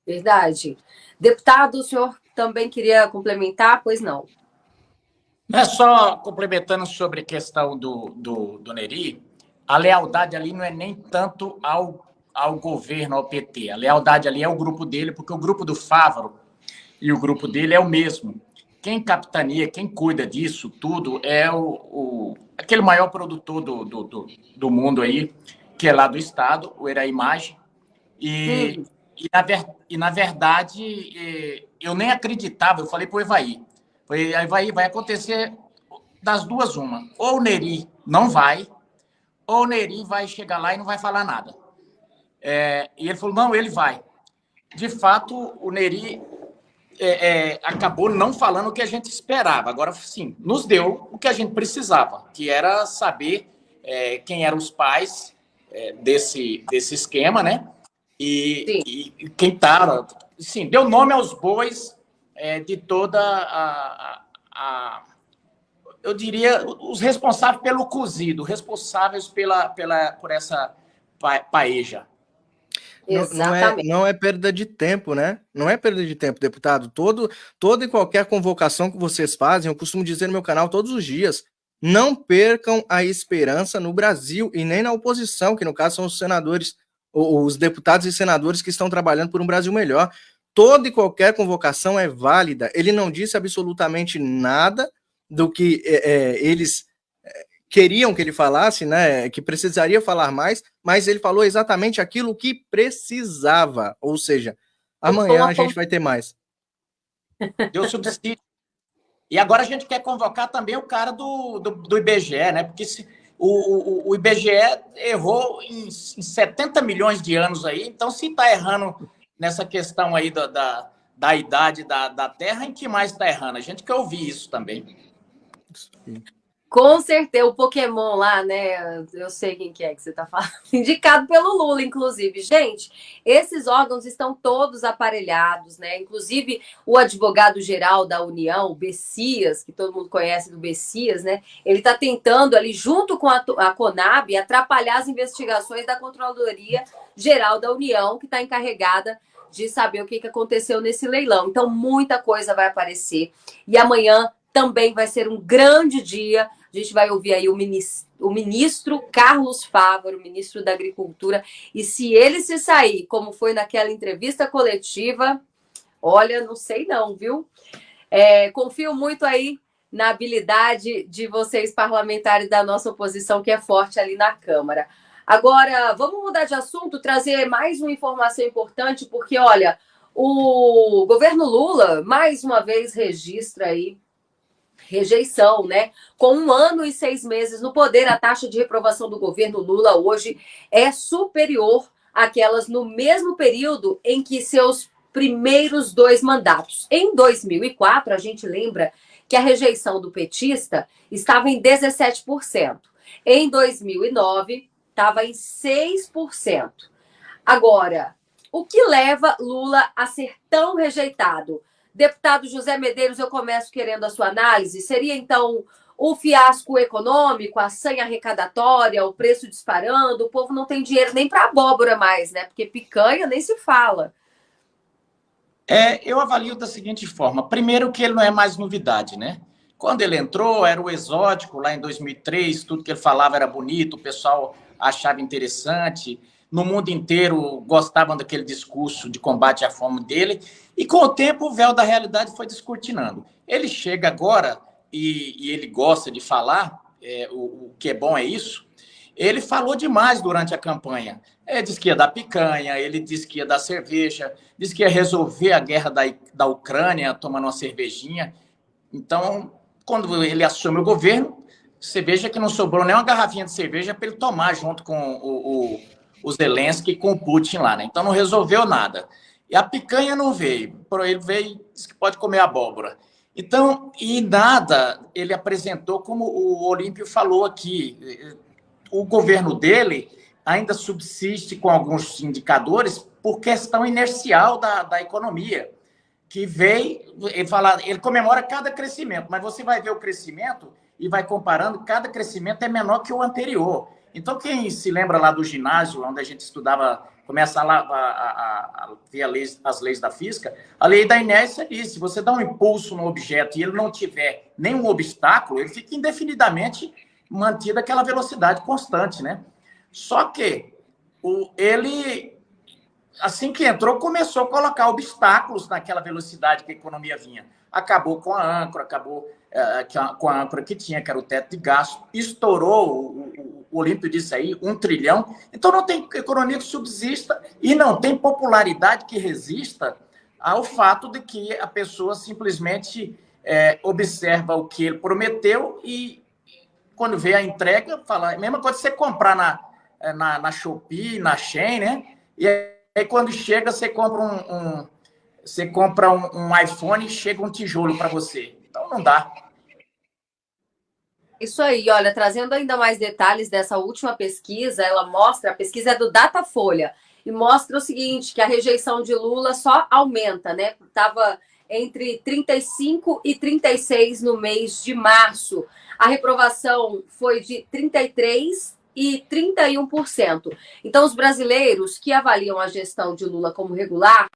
Verdade. Deputado, o senhor também queria complementar? Pois não. Não é só complementando sobre a questão do Neri, a lealdade ali não é nem tanto ao governo, ao PT. A lealdade ali é o grupo dele, porque o grupo do Fávaro e o grupo dele é o mesmo. Quem capitaneia, quem cuida disso tudo é aquele maior produtor do mundo aí, que é lá do estado, o Eraimagem. E na verdade, eu nem acreditava, eu falei para o Evaí, vai acontecer das duas uma. Ou o Neri não vai, ou o Neri vai chegar lá e não vai falar nada. E ele falou, não, ele vai. De fato, o Neri acabou não falando o que a gente esperava. Agora, sim, nos deu o que a gente precisava, que era saber quem eram os pais desse esquema, né? E quem estava... Sim, deu nome aos bois de toda eu diria, os responsáveis pelo cozido, responsáveis por essa paeja. Exatamente. Não é perda de tempo, né? Não é perda de tempo, deputado. Toda e qualquer convocação que vocês fazem, eu costumo dizer no meu canal todos os dias, não percam a esperança no Brasil e nem na oposição, que no caso são os senadores, os deputados e senadores que estão trabalhando por um Brasil melhor. Toda e qualquer convocação é válida. Ele não disse absolutamente nada do que eles queriam que ele falasse, né, que precisaria falar mais, mas ele falou exatamente aquilo que precisava, ou seja, amanhã a gente vai ter mais. Deu subsídio. E agora a gente quer convocar também o cara do IBGE, né, porque o IBGE errou em 70 milhões de anos aí, então se está errando nessa questão aí da idade da Terra, em que mais está errando? A gente quer ouvir isso também. Sim. Com certeza, o Pokémon lá, né? Eu sei quem que é que você está falando. Indicado pelo Lula, inclusive. Gente, esses órgãos estão todos aparelhados, né? Inclusive, o advogado-geral da União, o Bessias, que todo mundo conhece do Bessias, né? Ele está tentando ali, junto com a Conab, atrapalhar as investigações da Controladoria Geral da União, que está encarregada de saber o que aconteceu nesse leilão. Então, muita coisa vai aparecer. E amanhã também vai ser um grande dia. A gente vai ouvir aí o ministro Carlos Fávaro, ministro da Agricultura, e se ele se sair, como foi naquela entrevista coletiva, olha, não sei não, viu? Confio muito aí na habilidade de vocês, parlamentares da nossa oposição, que é forte ali na Câmara. Agora, vamos mudar de assunto, trazer mais uma informação importante, porque, olha, o governo Lula, mais uma vez, registra aí rejeição, né? Com 1 ano e 6 meses no poder, a taxa de reprovação do governo Lula hoje é superior àquelas no mesmo período em que seus primeiros 2 mandatos. Em 2004, a gente lembra que a rejeição do petista estava em 17%. Em 2009, estava em 6%. Agora, o que leva Lula a ser tão rejeitado? Deputado José Medeiros, eu começo querendo a sua análise. Seria, então, o fiasco econômico, a sanha arrecadatória, o preço disparando, o povo não tem dinheiro nem para abóbora mais, né? Porque picanha nem se fala. Eu avalio da seguinte forma. Primeiro que ele não é mais novidade, né? Quando ele entrou, era o exótico, lá em 2003, tudo que ele falava era bonito, o pessoal achava interessante, no mundo inteiro gostavam daquele discurso de combate à fome dele, e com o tempo o véu da realidade foi descortinando. Ele chega agora, e ele gosta de falar, o que é bom é isso, ele falou demais durante a campanha. Ele disse que ia dar picanha, ele disse que ia dar cerveja, disse que ia resolver a guerra da Ucrânia tomando uma cervejinha. Então, quando ele assume o governo, você veja que não sobrou nem uma garrafinha de cerveja para ele tomar junto com o Zelensky e com o Putin lá, né? Então não resolveu nada. E a picanha não veio. Ele veio e disse que pode comer abóbora. Então, e nada ele apresentou, como o Olímpio falou aqui. O governo dele ainda subsiste com alguns indicadores por questão inercial da economia, que veio, ele comemora cada crescimento, mas você vai ver o crescimento e vai comparando, cada crescimento é menor que o anterior. Então, quem se lembra lá do ginásio, onde a gente estudava, começa a ver as leis da física, a lei da inércia diz, se você dá um impulso no objeto e ele não tiver nenhum obstáculo, ele fica indefinidamente mantido aquela velocidade constante, né? Só que ele, assim que entrou, começou a colocar obstáculos naquela velocidade que a economia vinha. Acabou com a âncora, com a âncora que tinha, que era o teto de gasto, estourou, o Olímpio disse aí, 1 trilhão. Então não tem economia que subsista e não tem popularidade que resista ao fato de que a pessoa simplesmente observa o que ele prometeu e quando vê a entrega, fala, a mesma coisa que você comprar na Shopee, na Shein, né? E aí quando chega, você compra um iPhone e chega um tijolo para você. Então não dá. Isso aí, olha, trazendo ainda mais detalhes dessa última pesquisa, ela mostra, a pesquisa é do Datafolha, e mostra o seguinte, que a rejeição de Lula só aumenta, né? Estava entre 35 e 36 no mês de março. A reprovação foi de 33% e 31%. Então, os brasileiros que avaliam a gestão de Lula como regular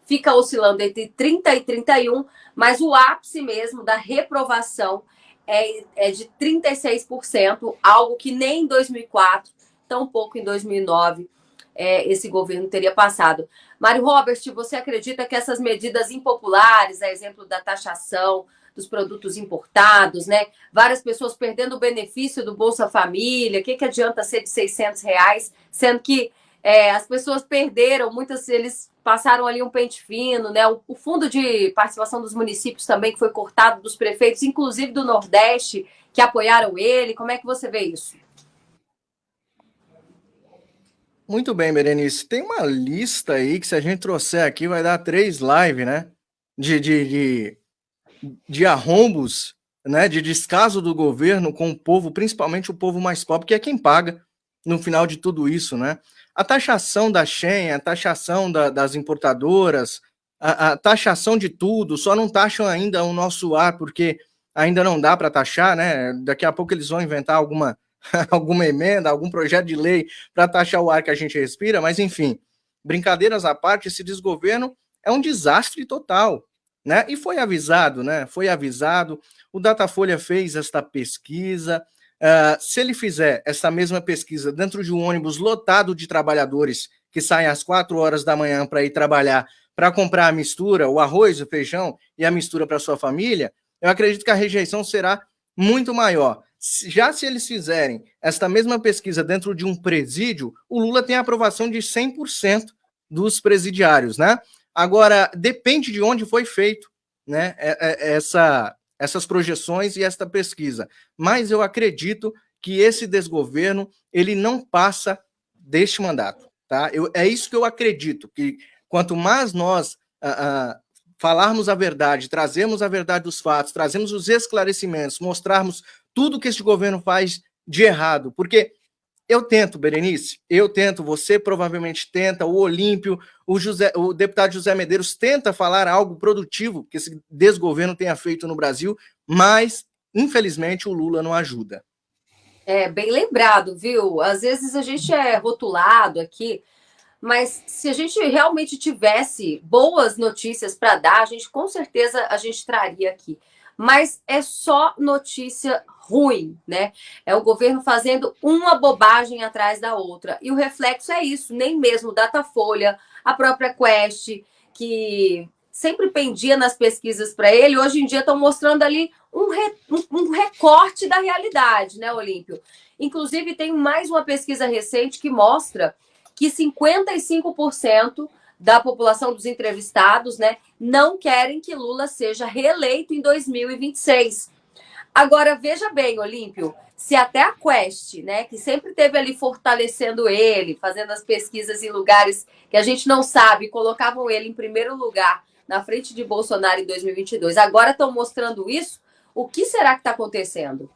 fica oscilando entre 30% e 31%, mas o ápice mesmo da reprovação é de 36%, algo que nem em 2004, tampouco em 2009, esse governo teria passado. Mário Robert, você acredita que essas medidas impopulares, a exemplo da taxação dos produtos importados, né? Várias pessoas perdendo o benefício do Bolsa Família, o que adianta ser de R$600, sendo que as pessoas perderam, muitas eles passaram ali um pente fino, né? O fundo de participação dos municípios também, que foi cortado dos prefeitos, inclusive do Nordeste, que apoiaram ele. Como é que você vê isso? Muito bem, Berenice. Tem uma lista aí que, se a gente trouxer aqui, vai dar 3 lives, né? De arrombos, né? De descaso do governo com o povo, principalmente o povo mais pobre, que é quem paga no final de tudo isso, né? A taxação da Shein, a taxação das importadoras, a taxação de tudo, só não taxam ainda o nosso ar, porque ainda não dá para taxar, né? Daqui a pouco eles vão inventar alguma emenda, algum projeto de lei para taxar o ar que a gente respira, mas enfim, brincadeiras à parte, esse desgoverno é um desastre total, né? E foi avisado, né? Foi avisado, o Datafolha fez esta pesquisa. Se ele fizer essa mesma pesquisa dentro de um ônibus lotado de trabalhadores que saem às 4 horas da manhã para ir trabalhar, para comprar a mistura, o arroz, o feijão e a mistura para sua família, eu acredito que a rejeição será muito maior. Já se eles fizerem esta mesma pesquisa dentro de um presídio, o Lula tem a aprovação de 100% dos presidiários, né? Agora, depende de onde foi feito, né, essas projeções e esta pesquisa. Mas eu acredito que esse desgoverno, ele não passa deste mandato, tá? É isso que eu acredito, que quanto mais nós falarmos a verdade, trazermos a verdade dos fatos, trazermos os esclarecimentos, mostrarmos tudo que este governo faz de errado, porque eu tento, Berenice, você provavelmente tenta, o Olímpio, o deputado José Medeiros tenta falar algo produtivo que esse desgoverno tenha feito no Brasil, mas, infelizmente, o Lula não ajuda. É, bem lembrado, viu? Às vezes a gente é rotulado aqui, mas se a gente realmente tivesse boas notícias para dar, com certeza a gente traria aqui. Mas é só notícia ruim, né? É o governo fazendo uma bobagem atrás da outra. E o reflexo é isso, nem mesmo Datafolha, a própria Quest, que sempre pendia nas pesquisas para ele, hoje em dia estão mostrando ali um recorte da realidade, né, Olímpio? Inclusive, tem mais uma pesquisa recente que mostra que 55% da população dos entrevistados, né, não querem que Lula seja reeleito em 2026. Agora, veja bem, Olímpio, se até a Quest, né, que sempre esteve ali fortalecendo ele, fazendo as pesquisas em lugares que a gente não sabe, colocavam ele em primeiro lugar na frente de Bolsonaro em 2022, agora estão mostrando isso, o que será que está acontecendo?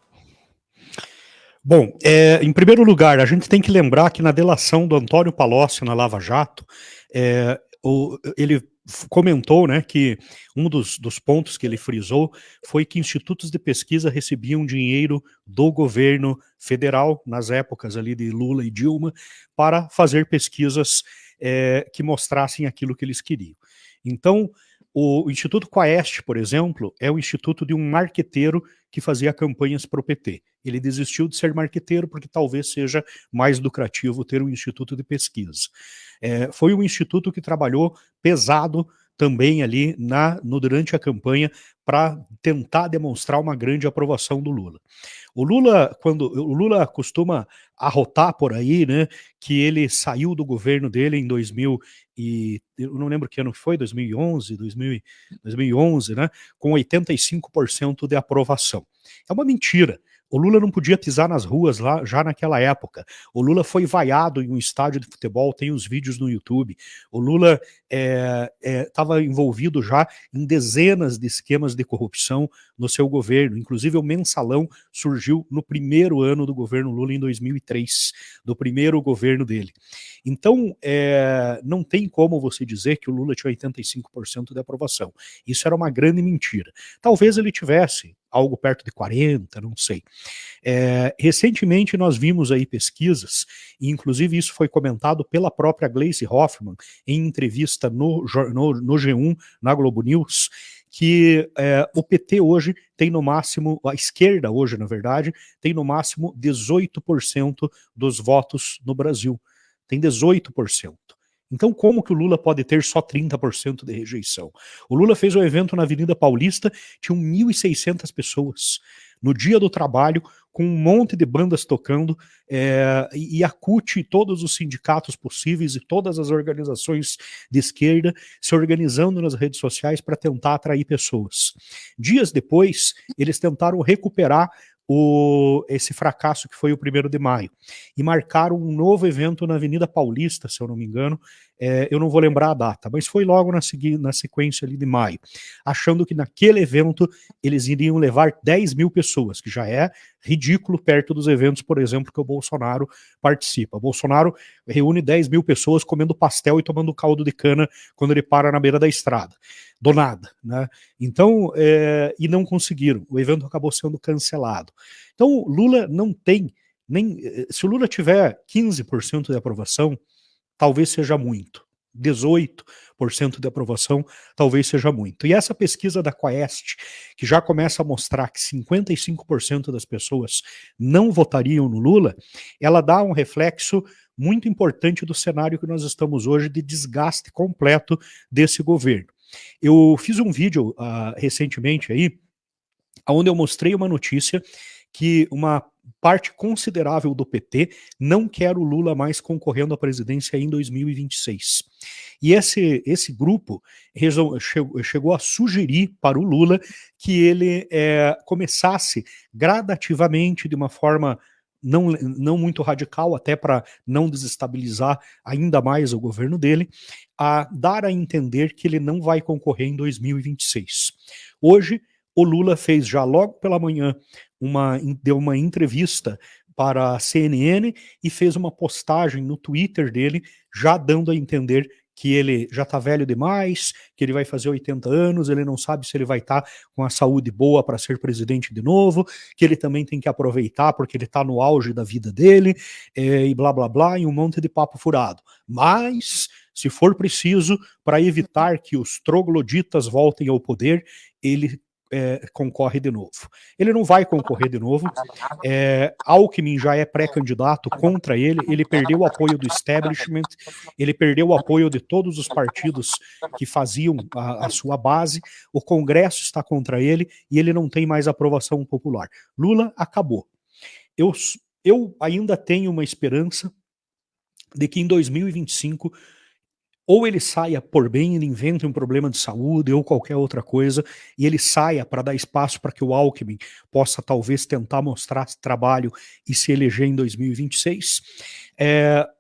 Bom, em primeiro lugar, a gente tem que lembrar que na delação do Antônio Palocci na Lava Jato, ele comentou, né, que um dos pontos que ele frisou foi que institutos de pesquisa recebiam dinheiro do governo federal, nas épocas ali de Lula e Dilma, para fazer pesquisas que mostrassem aquilo que eles queriam. Então, o Instituto Quaest, por exemplo, é o instituto de um marqueteiro que fazia campanhas para o PT. Ele desistiu de ser marqueteiro porque talvez seja mais lucrativo ter um instituto de pesquisa. Foi um instituto que trabalhou pesado também ali durante a campanha para tentar demonstrar uma grande aprovação do Lula. O Lula costuma arrotar por aí, né, que ele saiu do governo dele em 2000 e eu não lembro que ano foi, 2011, né, com 85% de aprovação. É uma mentira. O Lula não podia pisar nas ruas lá já naquela época. O Lula foi vaiado em um estádio de futebol, tem os vídeos no YouTube. O Lula estava envolvido já em dezenas de esquemas de corrupção no seu governo. Inclusive o mensalão surgiu no primeiro ano do governo Lula, em 2003, do primeiro governo dele. Então, não tem como você dizer que o Lula tinha 85% de aprovação. Isso era uma grande mentira. Talvez ele tivesse algo perto de 40%, não sei. Recentemente nós vimos aí pesquisas, e inclusive isso foi comentado pela própria Gleisi Hoffmann em entrevista no G1, na Globo News, que o PT hoje tem no máximo, a esquerda hoje, na verdade, tem no máximo 18% dos votos no Brasil. Tem 18%. Então, como que o Lula pode ter só 30% de rejeição? O Lula fez um evento na Avenida Paulista, tinham 1.600 pessoas. No Dia do Trabalho, com um monte de bandas tocando, e a CUT, todos os sindicatos possíveis e todas as organizações de esquerda se organizando nas redes sociais para tentar atrair pessoas. Dias depois, eles tentaram recuperar esse fracasso que foi o 1º de maio, e marcaram um novo evento na Avenida Paulista, se eu não me engano, eu não vou lembrar a data, mas foi logo na sequência ali de maio, achando que naquele evento eles iriam levar 10 mil pessoas, que já é ridículo perto dos eventos, por exemplo, que o Bolsonaro participa. O Bolsonaro reúne 10 mil pessoas comendo pastel e tomando caldo de cana quando ele para na beira da estrada. Do nada, né? Então, e não conseguiram. O evento acabou sendo cancelado. Então, Lula não tem se o Lula tiver 15% de aprovação, talvez seja muito. 18% de aprovação, talvez seja muito. E essa pesquisa da Quaest, que já começa a mostrar que 55% das pessoas não votariam no Lula, ela dá um reflexo muito importante do cenário que nós estamos hoje de desgaste completo desse governo. Eu fiz um vídeo recentemente aí, onde eu mostrei uma notícia que uma parte considerável do PT não quer o Lula mais concorrendo à presidência em 2026. E esse grupo chegou a sugerir para o Lula que ele começasse gradativamente, de uma forma não muito radical, até para não desestabilizar ainda mais o governo dele, a dar a entender que ele não vai concorrer em 2026. Hoje, o Lula fez já logo pela manhã, deu uma entrevista para a CNN e fez uma postagem no Twitter dele, já dando a entender que ele já está velho demais, que ele vai fazer 80 anos, ele não sabe se ele vai estar com a saúde boa para ser presidente de novo, que ele também tem que aproveitar porque ele está no auge da vida dele, e blá blá blá, e um monte de papo furado. Mas, se for preciso, para evitar que os trogloditas voltem ao poder, ele concorre de novo. Ele não vai concorrer de novo. Alckmin já é pré-candidato contra ele, ele perdeu o apoio do establishment, ele perdeu o apoio de todos os partidos que faziam a sua base, o Congresso está contra ele e ele não tem mais aprovação popular. Lula acabou. Eu ainda tenho uma esperança de que em 2025 ou ele saia por bem, ele inventa um problema de saúde ou qualquer outra coisa, e ele saia para dar espaço para que o Alckmin possa talvez tentar mostrar trabalho e se eleger em 2026,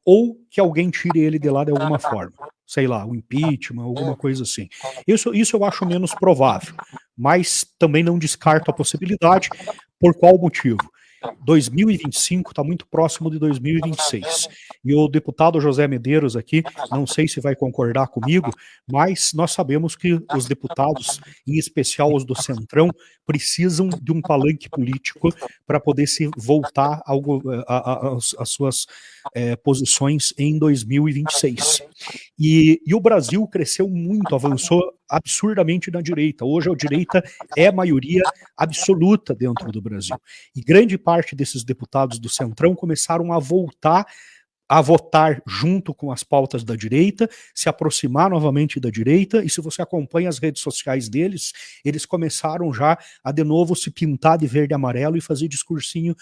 ou que alguém tire ele de lá de alguma forma. Sei lá, um impeachment, alguma coisa assim. Isso eu acho menos provável, mas também não descarto a possibilidade. Por qual motivo? 2025 está muito próximo de 2026. E o deputado José Medeiros aqui, não sei se vai concordar comigo, mas nós sabemos que os deputados, em especial os do Centrão, precisam de um palanque político para poder se voltar às suas posições em 2026. E o Brasil cresceu muito, avançou absurdamente na direita. Hoje a direita é a maioria absoluta dentro do Brasil. E grande parte desses deputados do Centrão começaram a voltar a votar junto com as pautas da direita, se aproximar novamente da direita, e se você acompanha as redes sociais deles, eles começaram já a de novo se pintar de verde e amarelo e fazer discursinho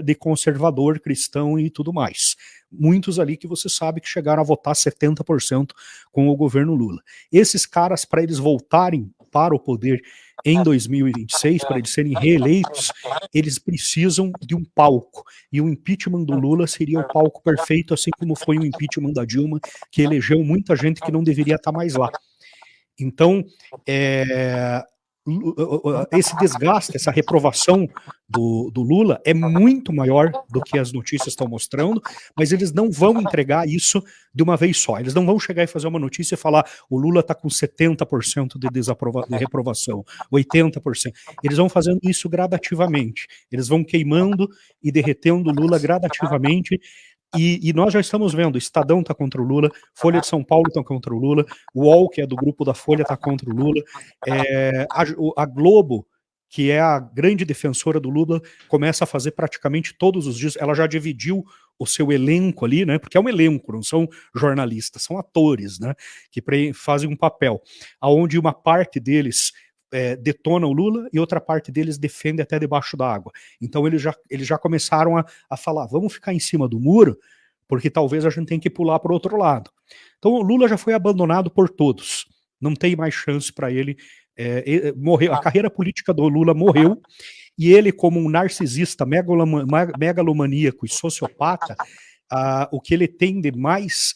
de conservador, cristão e tudo mais. Muitos ali que você sabe que chegaram a votar 70% com o governo Lula. Esses caras, para eles voltarem para o poder em 2026, para eles serem reeleitos, eles precisam de um palco. E o impeachment do Lula seria o palco perfeito, assim como foi o impeachment da Dilma, que elegeu muita gente que não deveria estar mais lá. Então, esse desgaste, essa reprovação do Lula é muito maior do que as notícias estão mostrando, mas eles não vão entregar isso de uma vez só. Eles não vão chegar e fazer uma notícia e falar o Lula está com 70% de reprovação, 80%. Eles vão fazendo isso gradativamente. Eles vão queimando e derretendo o Lula gradativamente. E nós já estamos vendo, o Estadão está contra o Lula, Folha de São Paulo está contra o Lula, o UOL, que é do grupo da Folha, está contra o Lula, a Globo, que é a grande defensora do Lula, começa a fazer praticamente todos os dias, ela já dividiu o seu elenco ali, né, porque é um elenco, não são jornalistas, são atores, né, que fazem um papel, aonde uma parte deles detona o Lula e outra parte deles defende até debaixo d'água. Então eles já começaram a falar, vamos ficar em cima do muro, porque talvez a gente tenha que pular para o outro lado. Então o Lula já foi abandonado por todos. Não tem mais chance para ele morrer. A carreira política do Lula morreu, e ele, como um narcisista, megalomaníaco e sociopata, o que ele tem de mais,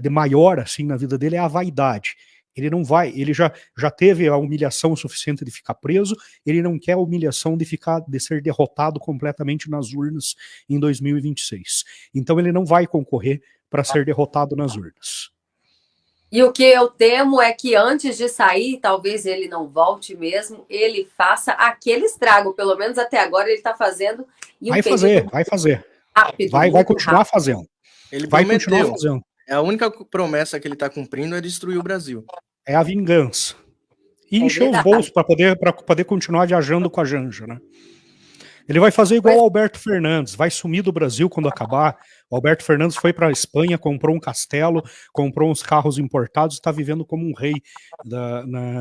de maior assim na vida dele é a vaidade. Ele não vai, ele já teve a humilhação suficiente de ficar preso, ele não quer a humilhação de ser derrotado completamente nas urnas em 2026. Então ele não vai concorrer para ser derrotado nas urnas. E o que eu temo é que antes de sair, talvez ele não volte mesmo, ele faça aquele estrago, pelo menos até agora ele está fazendo. Vai fazer. Rápido, vai continuar rápido. Fazendo. Ele vai prometeu. Continuar fazendo. A única promessa que ele está cumprindo é destruir o Brasil. É a vingança. E encher os bolsos para poder continuar viajando com a Janja, né? Ele vai fazer igual o Alberto Fernandes, vai sumir do Brasil quando acabar. O Alberto Fernandes foi para a Espanha, comprou um castelo, comprou uns carros importados, está vivendo como um rei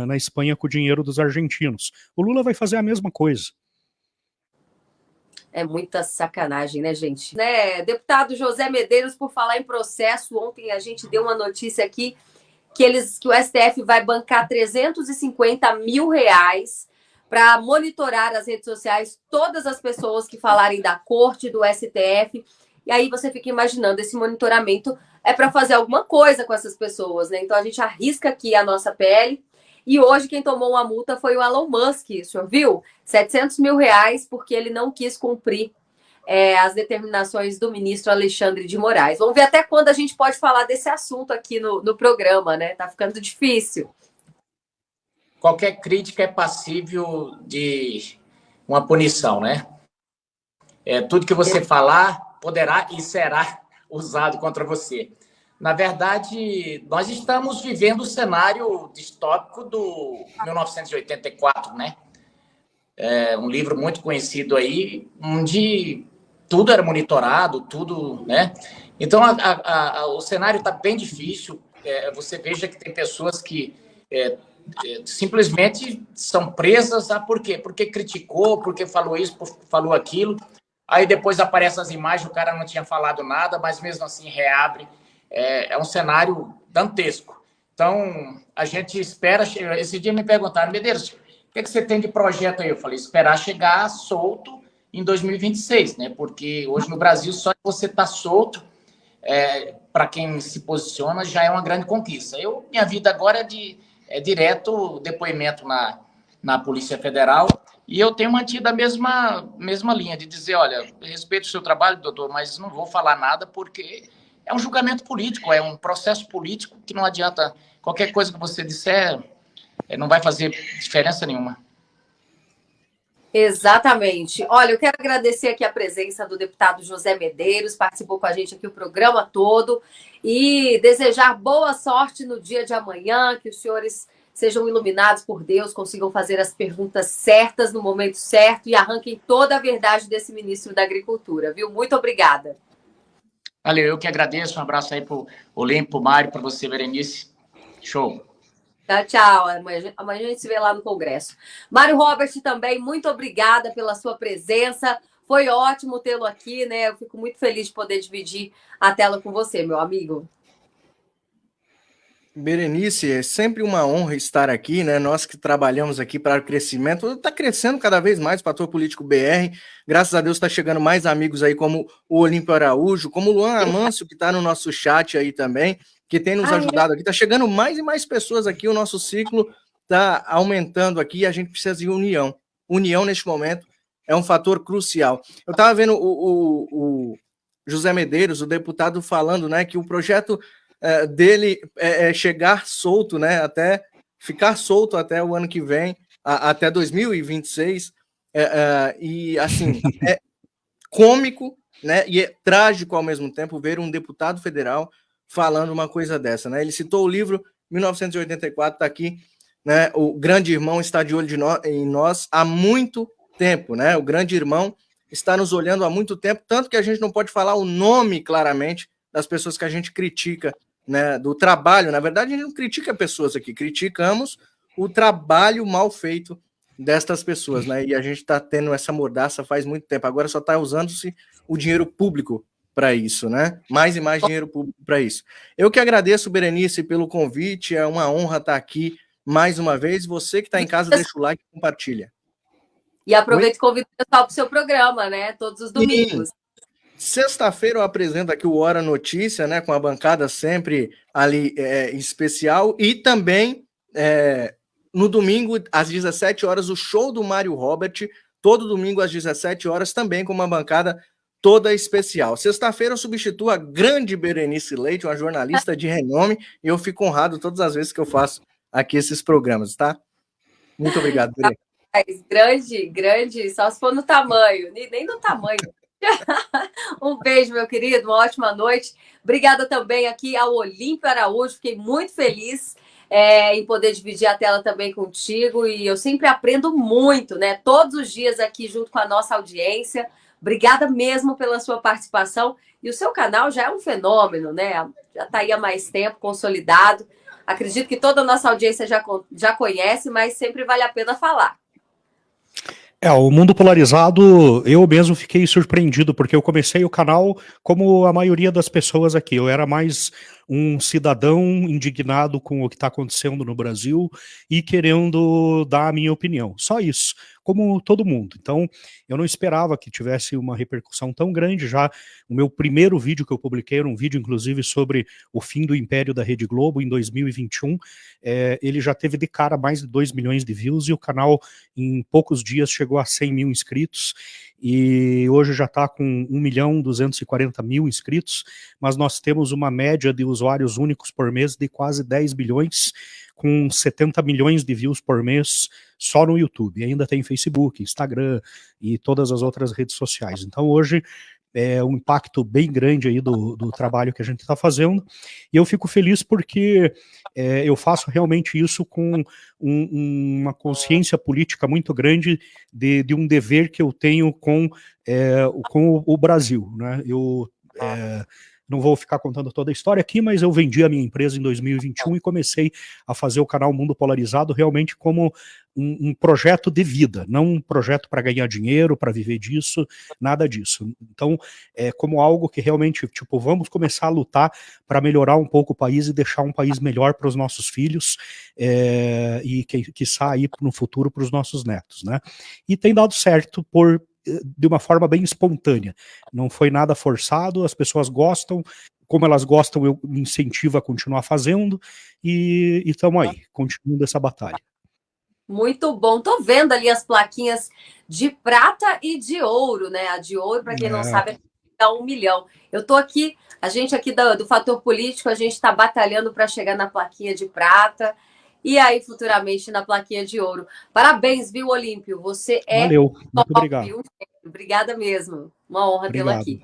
na Espanha com o dinheiro dos argentinos. O Lula vai fazer a mesma coisa. É muita sacanagem, né, gente? Deputado José Medeiros, por falar em processo, ontem a gente deu uma notícia aqui que o STF vai bancar R$350 mil para monitorar as redes sociais todas as pessoas que falarem da corte, do STF. E aí você fica imaginando, esse monitoramento é para fazer alguma coisa com essas pessoas, né? Então a gente arrisca aqui a nossa pele. E hoje quem tomou uma multa foi o Elon Musk, o senhor viu? R$700 mil, porque ele não quis cumprir as determinações do ministro Alexandre de Moraes. Vamos ver até quando a gente pode falar desse assunto aqui no programa, né? Tá ficando difícil. Qualquer crítica é passível de uma punição, né? Tudo que você falar poderá e será usado contra você. Na verdade, nós estamos vivendo o cenário distópico do 1984, né? Um livro muito conhecido aí, onde tudo era monitorado, tudo, né? Então, o cenário está bem difícil. Você veja que tem pessoas que simplesmente são presas. Por quê? Porque criticou, porque falou isso, falou aquilo. Aí depois aparecem as imagens, o cara não tinha falado nada, mas mesmo assim reabre. É um cenário dantesco. Então, a gente espera... Esse dia me perguntaram, Medeiros, o que você tem de projeto aí? Eu falei, esperar chegar solto em 2026, né? Porque hoje no Brasil, só que você está solto, para quem se posiciona, já é uma grande conquista. Minha vida agora é direto depoimento na Polícia Federal, e eu tenho mantido a mesma linha de dizer, olha, respeito o seu trabalho, doutor, mas não vou falar nada porque é um julgamento político, é um processo político que não adianta, qualquer coisa que você disser não vai fazer diferença nenhuma. Exatamente. Olha, eu quero agradecer aqui a presença do deputado José Medeiros, participou com a gente aqui o programa todo, e desejar boa sorte no dia de amanhã, que os senhores sejam iluminados por Deus, consigam fazer as perguntas certas no momento certo e arranquem toda a verdade desse ministro da Agricultura, viu? Muito obrigada. Valeu, eu que agradeço. Um abraço aí pro Olimpo, pro Mário, para você, Berenice. Show. Tchau, tchau. Amanhã a gente se vê lá no Congresso. Mário Robert também, muito obrigada pela sua presença. Foi ótimo tê-lo aqui, né? Eu fico muito feliz de poder dividir a tela com você, meu amigo. Berenice, é sempre uma honra estar aqui, né? Nós que trabalhamos aqui para o crescimento, está crescendo cada vez mais o Fator Político BR. Graças a Deus está chegando mais amigos aí, como o Olímpio Araújo, como o Luan Amâncio, que está no nosso chat aí também, que tem nos ajudado aqui. Está chegando mais e mais pessoas aqui, o nosso ciclo está aumentando aqui e a gente precisa de união. União, neste momento, é um fator crucial. Eu estava vendo o José Medeiros, o deputado, falando, né, que o projeto dele chegar solto, né, até ficar solto até o ano que vem, até 2026, e assim, é cômico, né, e é trágico ao mesmo tempo ver um deputado federal falando uma coisa dessa, né? Ele citou o livro 1984, tá aqui, né? O Grande Irmão está de olho em nós há muito tempo, né? O Grande Irmão está nos olhando há muito tempo, tanto que a gente não pode falar o nome claramente das pessoas que a gente critica, né, do trabalho. Na verdade, a gente não critica pessoas aqui, criticamos o trabalho mal feito destas pessoas, né? E a gente está tendo essa mordaça faz muito tempo. Agora só está usando-se o dinheiro público para isso, né? Mais e mais dinheiro público para isso. Eu que agradeço, Berenice, pelo convite. É uma honra estar aqui mais uma vez. Você que está em casa, deixa o like e compartilha. E aproveita e convida o pessoal para o seu programa, né? Todos os domingos. Sexta-feira eu apresento aqui o Hora Notícia, né, com a bancada sempre ali especial, e também no domingo, às 17 horas, o show do Mário Robert, todo domingo às 17 horas, também com uma bancada toda especial. Sexta-feira eu substituo a grande Berenice Leite, uma jornalista de renome, e eu fico honrado todas as vezes que eu faço aqui esses programas, tá? Muito obrigado, Berenice. Grande, só se for no tamanho, nem no tamanho. Um beijo, meu querido, uma ótima noite. Obrigada também aqui ao Olímpio Araújo, fiquei muito feliz em poder dividir a tela também contigo, e eu sempre aprendo muito, né? Todos os dias aqui junto com a nossa audiência. Obrigada mesmo pela sua participação, e o seu canal já é um fenômeno, né? Já está aí há mais tempo, consolidado. Acredito que toda a nossa audiência já conhece, mas sempre vale a pena falar. O Mundo Polarizado, eu mesmo fiquei surpreendido, porque eu comecei o canal como a maioria das pessoas aqui. Eu era mais um cidadão indignado com o que está acontecendo no Brasil e querendo dar a minha opinião. Só isso, como todo mundo. Então, eu não esperava que tivesse uma repercussão tão grande. Já o meu primeiro vídeo que eu publiquei era um vídeo, inclusive, sobre o fim do Império da Rede Globo, em 2021. Ele já teve de cara mais de 2 milhões de views e o canal, em poucos dias, chegou a 100 mil inscritos. E hoje já está com 1.240.000 inscritos, mas nós temos uma média de usuários únicos por mês de quase 10 bilhões, com 70 milhões de views por mês só no YouTube. E ainda tem Facebook, Instagram e todas as outras redes sociais. Então hoje é um impacto bem grande aí do trabalho que a gente está fazendo, e eu fico feliz porque eu faço realmente isso com uma consciência política muito grande de um dever que eu tenho com o Brasil, né? Eu não vou ficar contando toda a história aqui, mas eu vendi a minha empresa em 2021 e comecei a fazer o canal Mundo Polarizado realmente como um projeto de vida, não um projeto para ganhar dinheiro, para viver disso, nada disso. Então, é como algo que realmente, tipo, vamos começar a lutar para melhorar um pouco o país e deixar um país melhor para os nossos filhos e quiçá aí no futuro para os nossos netos, né? E tem dado certo de uma forma bem espontânea. Não foi nada forçado, as pessoas gostam, como elas gostam, eu me incentivo a continuar fazendo, e estamos aí, continuando essa batalha. Muito bom. Tô vendo ali as plaquinhas de prata e de ouro, né? A de ouro, para quem não sabe, é 1 milhão. Eu tô aqui, a gente aqui do Fator Político, a gente está batalhando para chegar na plaquinha de prata e aí futuramente na plaquinha de ouro. Parabéns, viu, Olímpio? Você é Valeu, muito top, obrigado. viu? Obrigada mesmo. Uma honra tê-lo aqui.